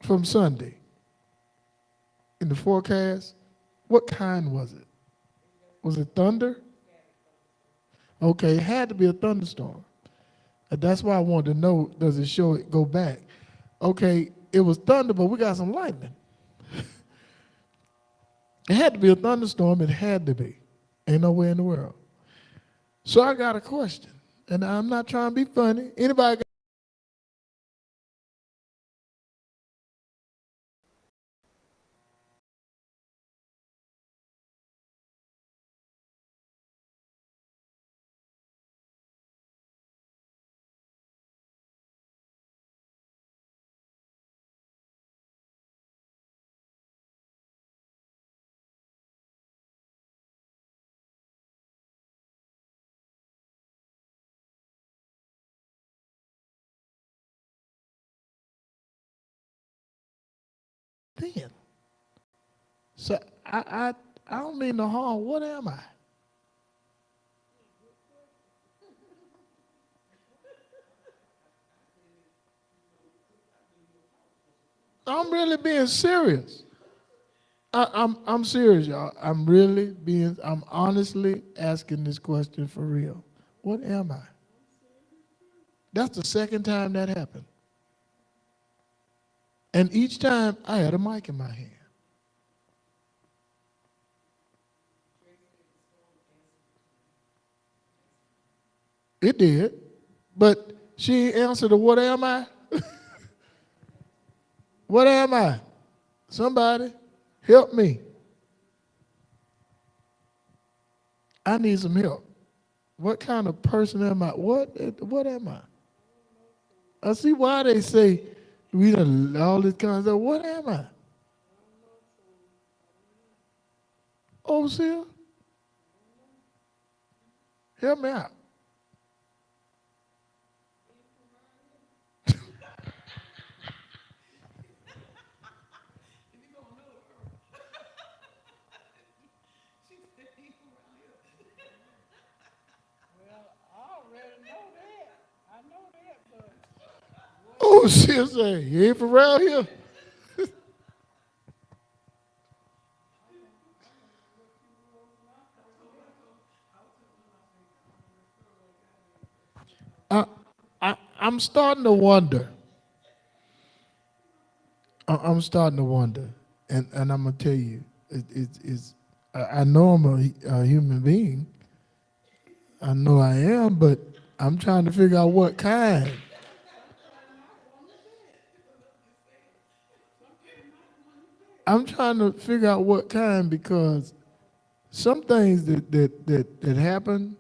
from Sunday in the forecast? What kind was it? Was it thunder? Okay, it had to be a thunderstorm. And that's why I wanted to know, does it show it go back? Okay, it was thunder, but we got some lightning. It had to be a thunderstorm. It had to be. Ain't no way in the world. So I got a question, and I'm not trying to be funny. Anybody got then? So I don't mean no harm. What am I? I'm really being serious. I'm serious, y'all. I'm honestly asking this question for real. What am I? That's the second time that happened. And each time I had a mic in my hand. It did. But she answered the what am I? What am I? Somebody help me. I need some help. What kind of person am I? What am I? I see why they say we done all this kind of stuff. What am I? Overseer, help me out. Overseer say, you ain't from around here? I, I'm starting to wonder. I'm starting to wonder. And I'm going to tell you, I know I'm a human being. I know I am, but I'm trying to figure out what kind. I'm trying to figure out what kind because some things that happen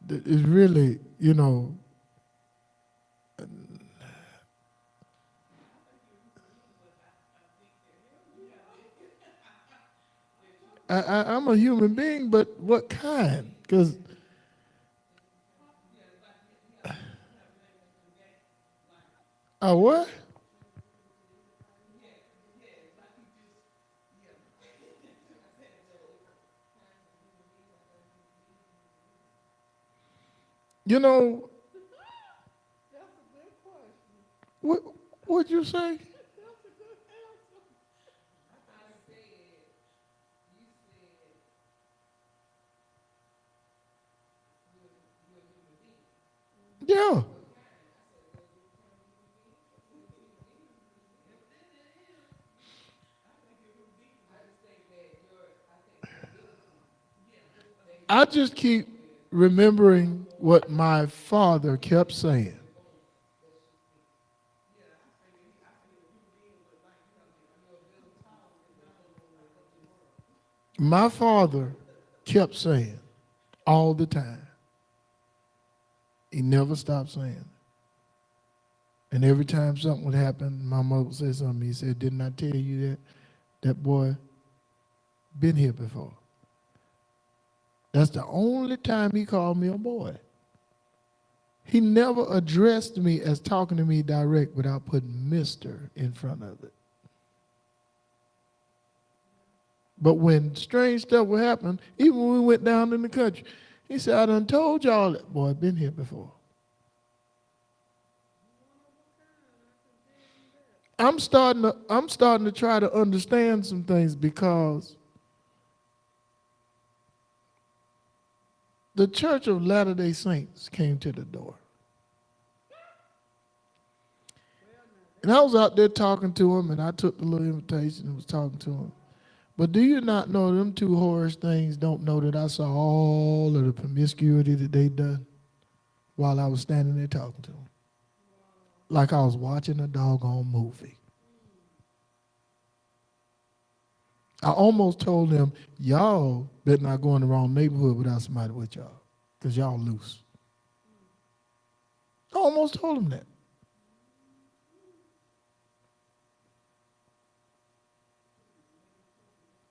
that is really, I'm a human being, but what kind? Because what? You know, what what'd you say? Yeah. I just keep remembering what my father kept saying. My father kept saying all the time. He never stopped saying. And every time something would happen, my mother would say something. He said, didn't I tell you that that boy been here before? That's the only time he called me a boy. He never addressed me as talking to me direct without putting Mr. in front of it. But when strange stuff would happen, even when we went down in the country, he said, I done told y'all that boy been here before. I'm starting to try to understand some things because the Church of Latter-day Saints came to the door. And I was out there talking to him, and I took the little invitation and was talking to him. But do you not know them two horrors things don't know that I saw all of the promiscuity that they done while I was standing there talking to them? Like I was watching a doggone movie. I almost told them, y'all better not go in the wrong neighborhood without somebody with y'all, because y'all loose. I almost told them that.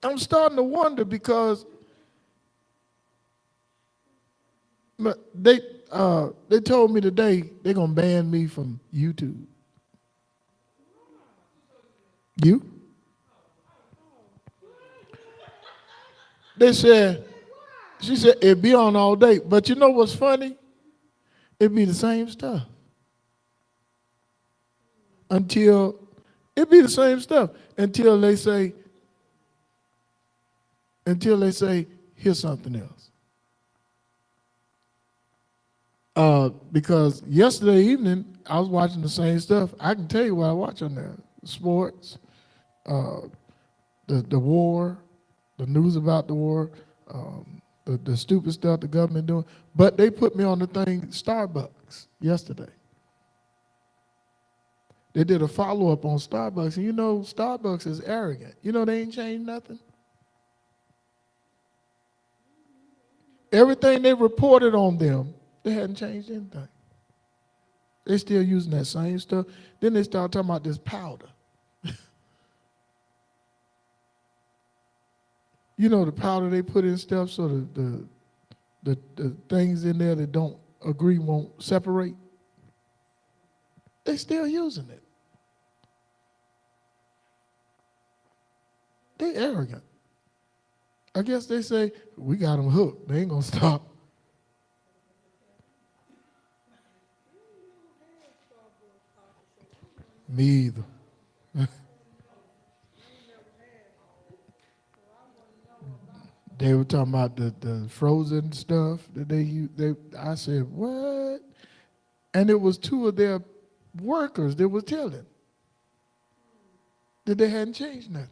I'm starting to wonder because they told me today they're gonna ban me from YouTube. You? They said, she said it'd be on all day. But you know what's funny? It'd be the same stuff. It'd be the same stuff until they say, here's something else. Because yesterday evening I was watching the same stuff. I can tell you what I watch on there: sports, uh, the war, the news about the war, the stupid stuff the government doing. But they put me on the thing Starbucks yesterday. They did a follow up on Starbucks, and you know Starbucks is arrogant. You know they ain't changed nothing. Everything they reported on them, they hadn't changed anything. They still using that same stuff. Then they start talking about this powder. You know the powder they put in stuff so the things in there that don't agree won't separate. They still using it. They arrogant. I guess they say, we got them hooked. They ain't gonna stop. Me either. They were talking about the frozen stuff that they use. I said, what? And it was two of their workers that were telling that they hadn't changed nothing.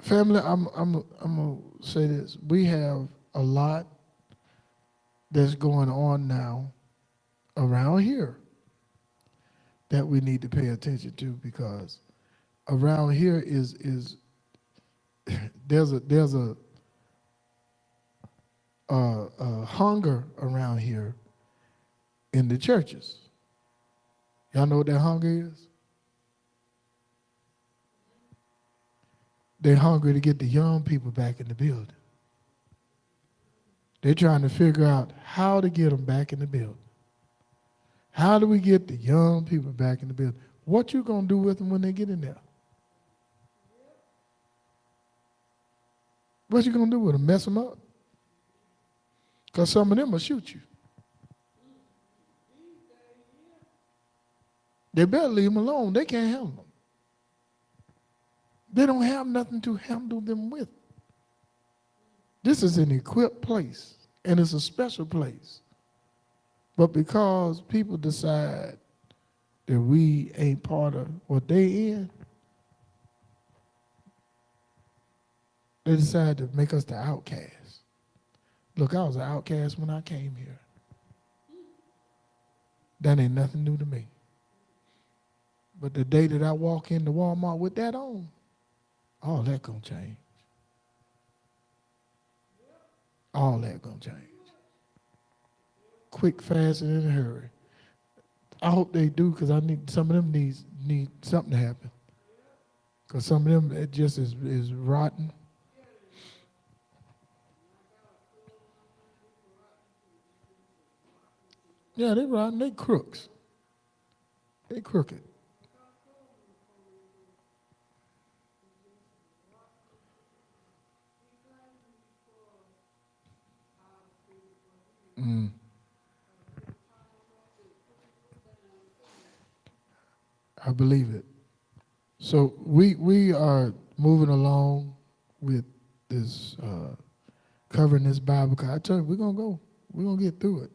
Family, I'm gonna say this. We have a lot that's going on now around here that we need to pay attention to, because around here is there's a hunger around here in the churches. Y'all know what that hunger is? They're hungry to get the young people back in the building. They're trying to figure out how to get them back in the building. How do we get the young people back in the building? What you gonna do with them when they get in there? What you gonna do with them? Mess them up? Because some of them will shoot you. They better leave them alone. They can't handle them. They don't have nothing to handle them with. This is an equipped place, and it's a special place. But because people decide that we ain't part of what they in, they decide to make us the outcast. Look, I was an outcast when I came here. That ain't nothing new to me. But the day that I walk into Walmart with that on, all that gonna change. All that gonna change. Quick, fast, and in a hurry. I hope they do, because I need some of them need something to happen. Because some of them, it just is rotten. Yeah, they rotten. They crooks. They crooked. Mm. I believe it. So we are moving along with this covering this Bible. I tell you, we're gonna go. We're gonna get through it.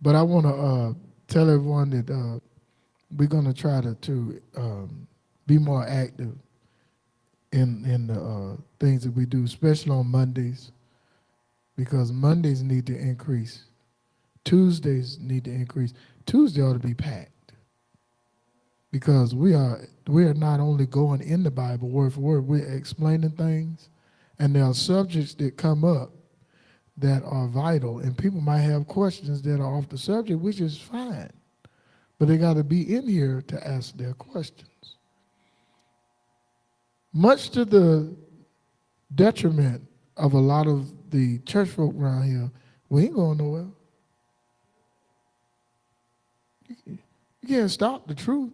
But I want to tell everyone that we're gonna try to be more active in the things that we do, especially on Mondays, because Mondays need to increase. Tuesdays need to increase. Tuesday ought to be packed, because we are not only going in the Bible word for word, we're explaining things, and there are subjects that come up that are vital, and people might have questions that are off the subject, which is fine, but they got to be in here to ask their questions. Much to the detriment of a lot of the church folk around here, we ain't going nowhere. You can't stop the truth.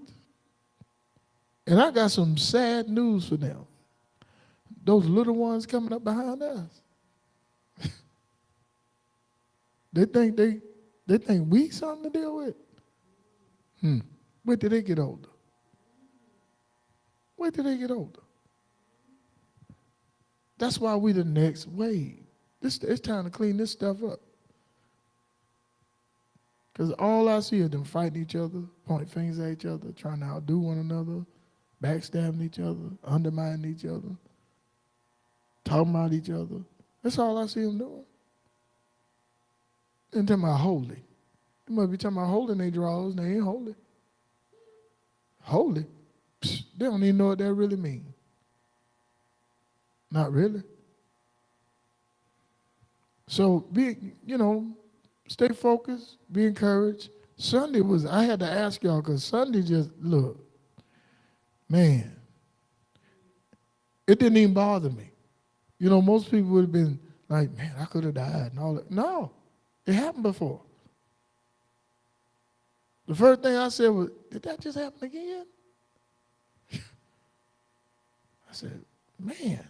And I got some sad news for them. Those little ones coming up behind us. They think we something to deal with. Wait till they get older. Wait till they get older. That's why we the next wave. It's time to clean this stuff up. Because all I see is them fighting each other, pointing fingers at each other, trying to outdo one another, backstabbing each other, undermining each other, talking about each other. That's all I see them doing. And talking about holy. They must be talking about holding their drawers, and they ain't holy. Holy? Psh, they don't even know what that really means. Not really. So stay focused, be encouraged. Sunday I had to ask y'all because Sunday just, look, man, it didn't even bother me. Most people would have been like, man, I could have died and all that. No, it happened before. The first thing I said was, did that just happen again? I said, man.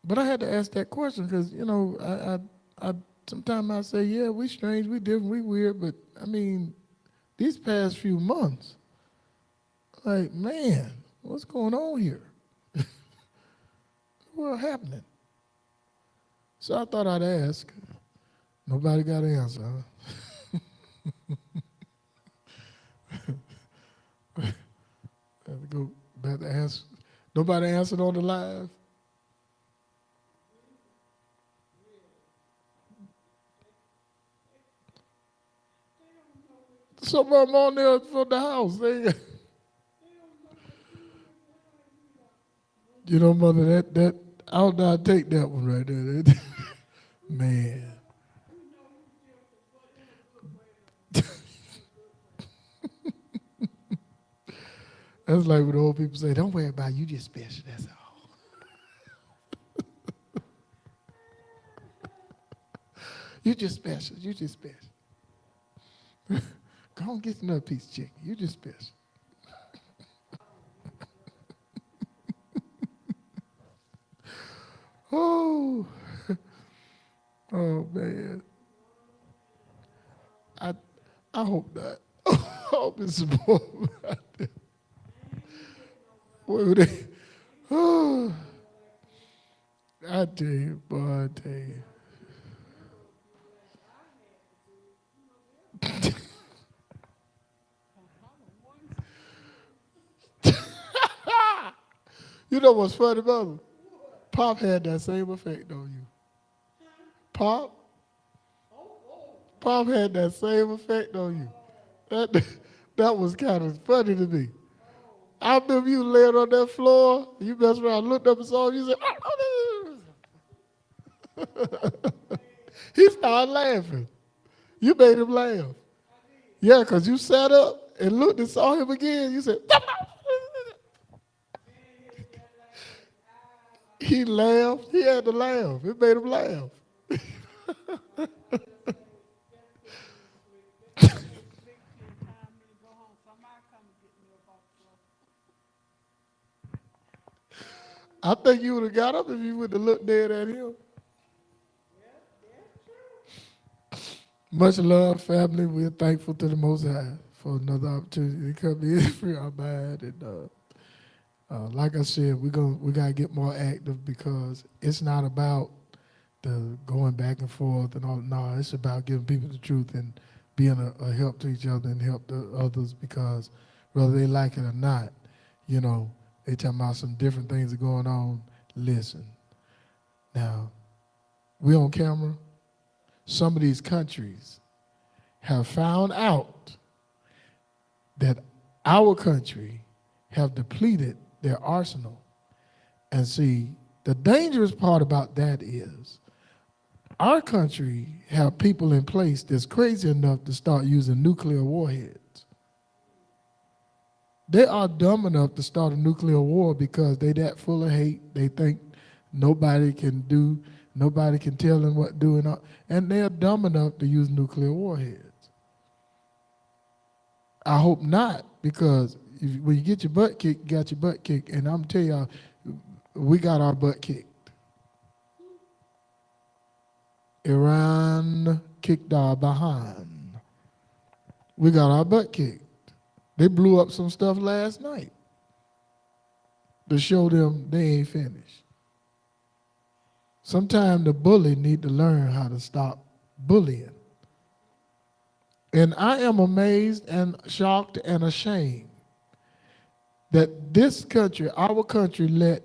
But I had to ask that question because, I sometimes I say, yeah, we strange, we different, we weird, but I mean, these past few months, like, man, what's going on here? What's happening? So I thought I'd ask. Nobody got an answer, huh? Have to go back to ask. Nobody answered on the live. Some of them on there from the house. Mother, that I'll not take that one right there. Man. That's like what the old people say, don't worry about it, you just special, that's all. You just special, you just special. Go on, get another piece of chicken, you just special. Oh, oh man. I hope not. I hope it's more out there. What would they? Oh, I tell you, boy, I tell you. You know what's funny about it? Pop had that same effect on you. Pop had that same effect on you. That was kind of funny to me. I remember you laying on that floor, you messed around, looked up and saw you, said, he started laughing. You made him laugh. Yeah, because you sat up and looked and saw him again. You said, he laughed. He had to laugh. It made him laugh. I think you would have got up if you would have looked dead at him. Much love, family. We're thankful to the Most High for another opportunity to come in, free our mind. And like I said, we gotta get more active because it's not about the going back and forth and all. No, it's about giving people the truth and being a help to each other and help the others because whether they like it or not, they talking about some different things are going on. Listen, now we on camera. Some of these countries have found out that our country have depleted their arsenal. And see, the dangerous part about that is our country have people in place that's crazy enough to start using nuclear warheads. They are dumb enough to start a nuclear war because they that full of hate. They think nobody can tell them what to do, and they're dumb enough to use nuclear warheads. I hope not, because when you get your butt kicked, you got your butt kicked. And I'm telling y'all, we got our butt kicked. Iran kicked our behind. We got our butt kicked. They blew up some stuff last night. to show them they ain't finished. Sometimes the bully need to learn how to stop bullying. And I am amazed and shocked and ashamed that this country, our country, let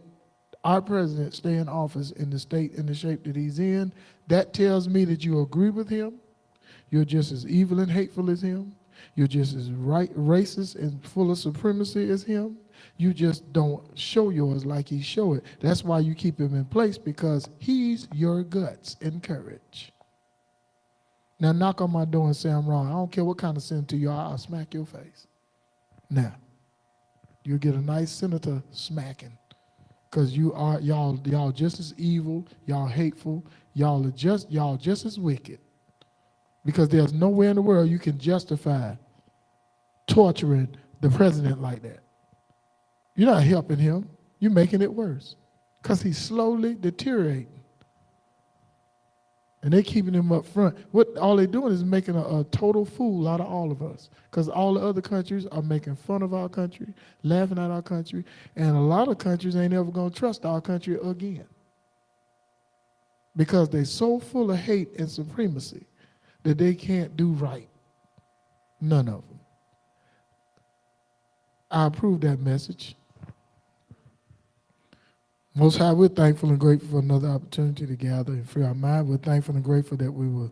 our president stay in office in the state in the shape that he's in. That tells me that you agree with him. You're just as evil and hateful as him. You're just as racist and full of supremacy as him. You just don't show yours like he showed it. That's why you keep him in place, because he's your guts and courage. Now knock on my door and say I'm wrong. I don't care what kind of senator you are, I'll smack your face. Now, you'll get a nice senator smacking, because y'all just as evil, y'all hateful, y'all just as wicked. Because there's nowhere in the world you can justify torturing the president like that. You're not helping him. You're making it worse, because he's slowly deteriorating. And they're keeping him up front. All they're doing is making a total fool out of all of us, because all the other countries are making fun of our country, laughing at our country, and a lot of countries ain't ever going to trust our country again, because they're so full of hate and supremacy that they can't do right. None of them. I approve that message. Most High, we're thankful and grateful for another opportunity to gather and free our mind. We're thankful and grateful that we were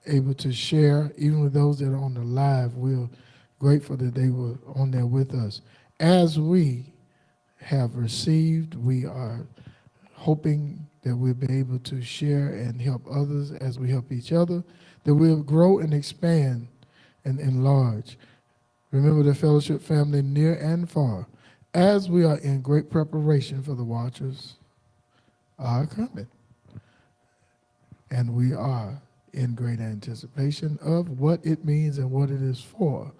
able to share, even with those that are on the live. We're grateful that they were on there with us. As we have received, we are hoping that we'll be able to share and help others as we help each other, that we'll grow and expand and enlarge. Remember the fellowship family near and far, as we are in great preparation for the watchers are coming. And we are in great anticipation of what it means and what it is for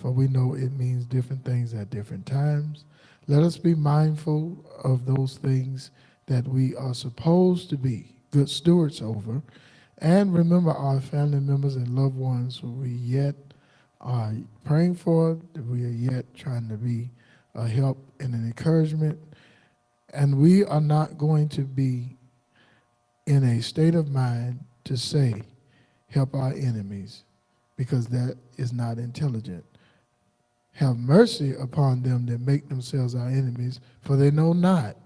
we know it means different things at different times. Let us be mindful of those things that we are supposed to be good stewards over, and remember our family members and loved ones who we yet are praying for, that we are yet trying to be a help and an encouragement. And we are not going to be in a state of mind to say, help our enemies, because that is not intelligent. Have mercy upon them that make themselves our enemies, for they know not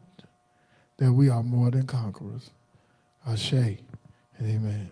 that we are more than conquerors. Ashe and amen.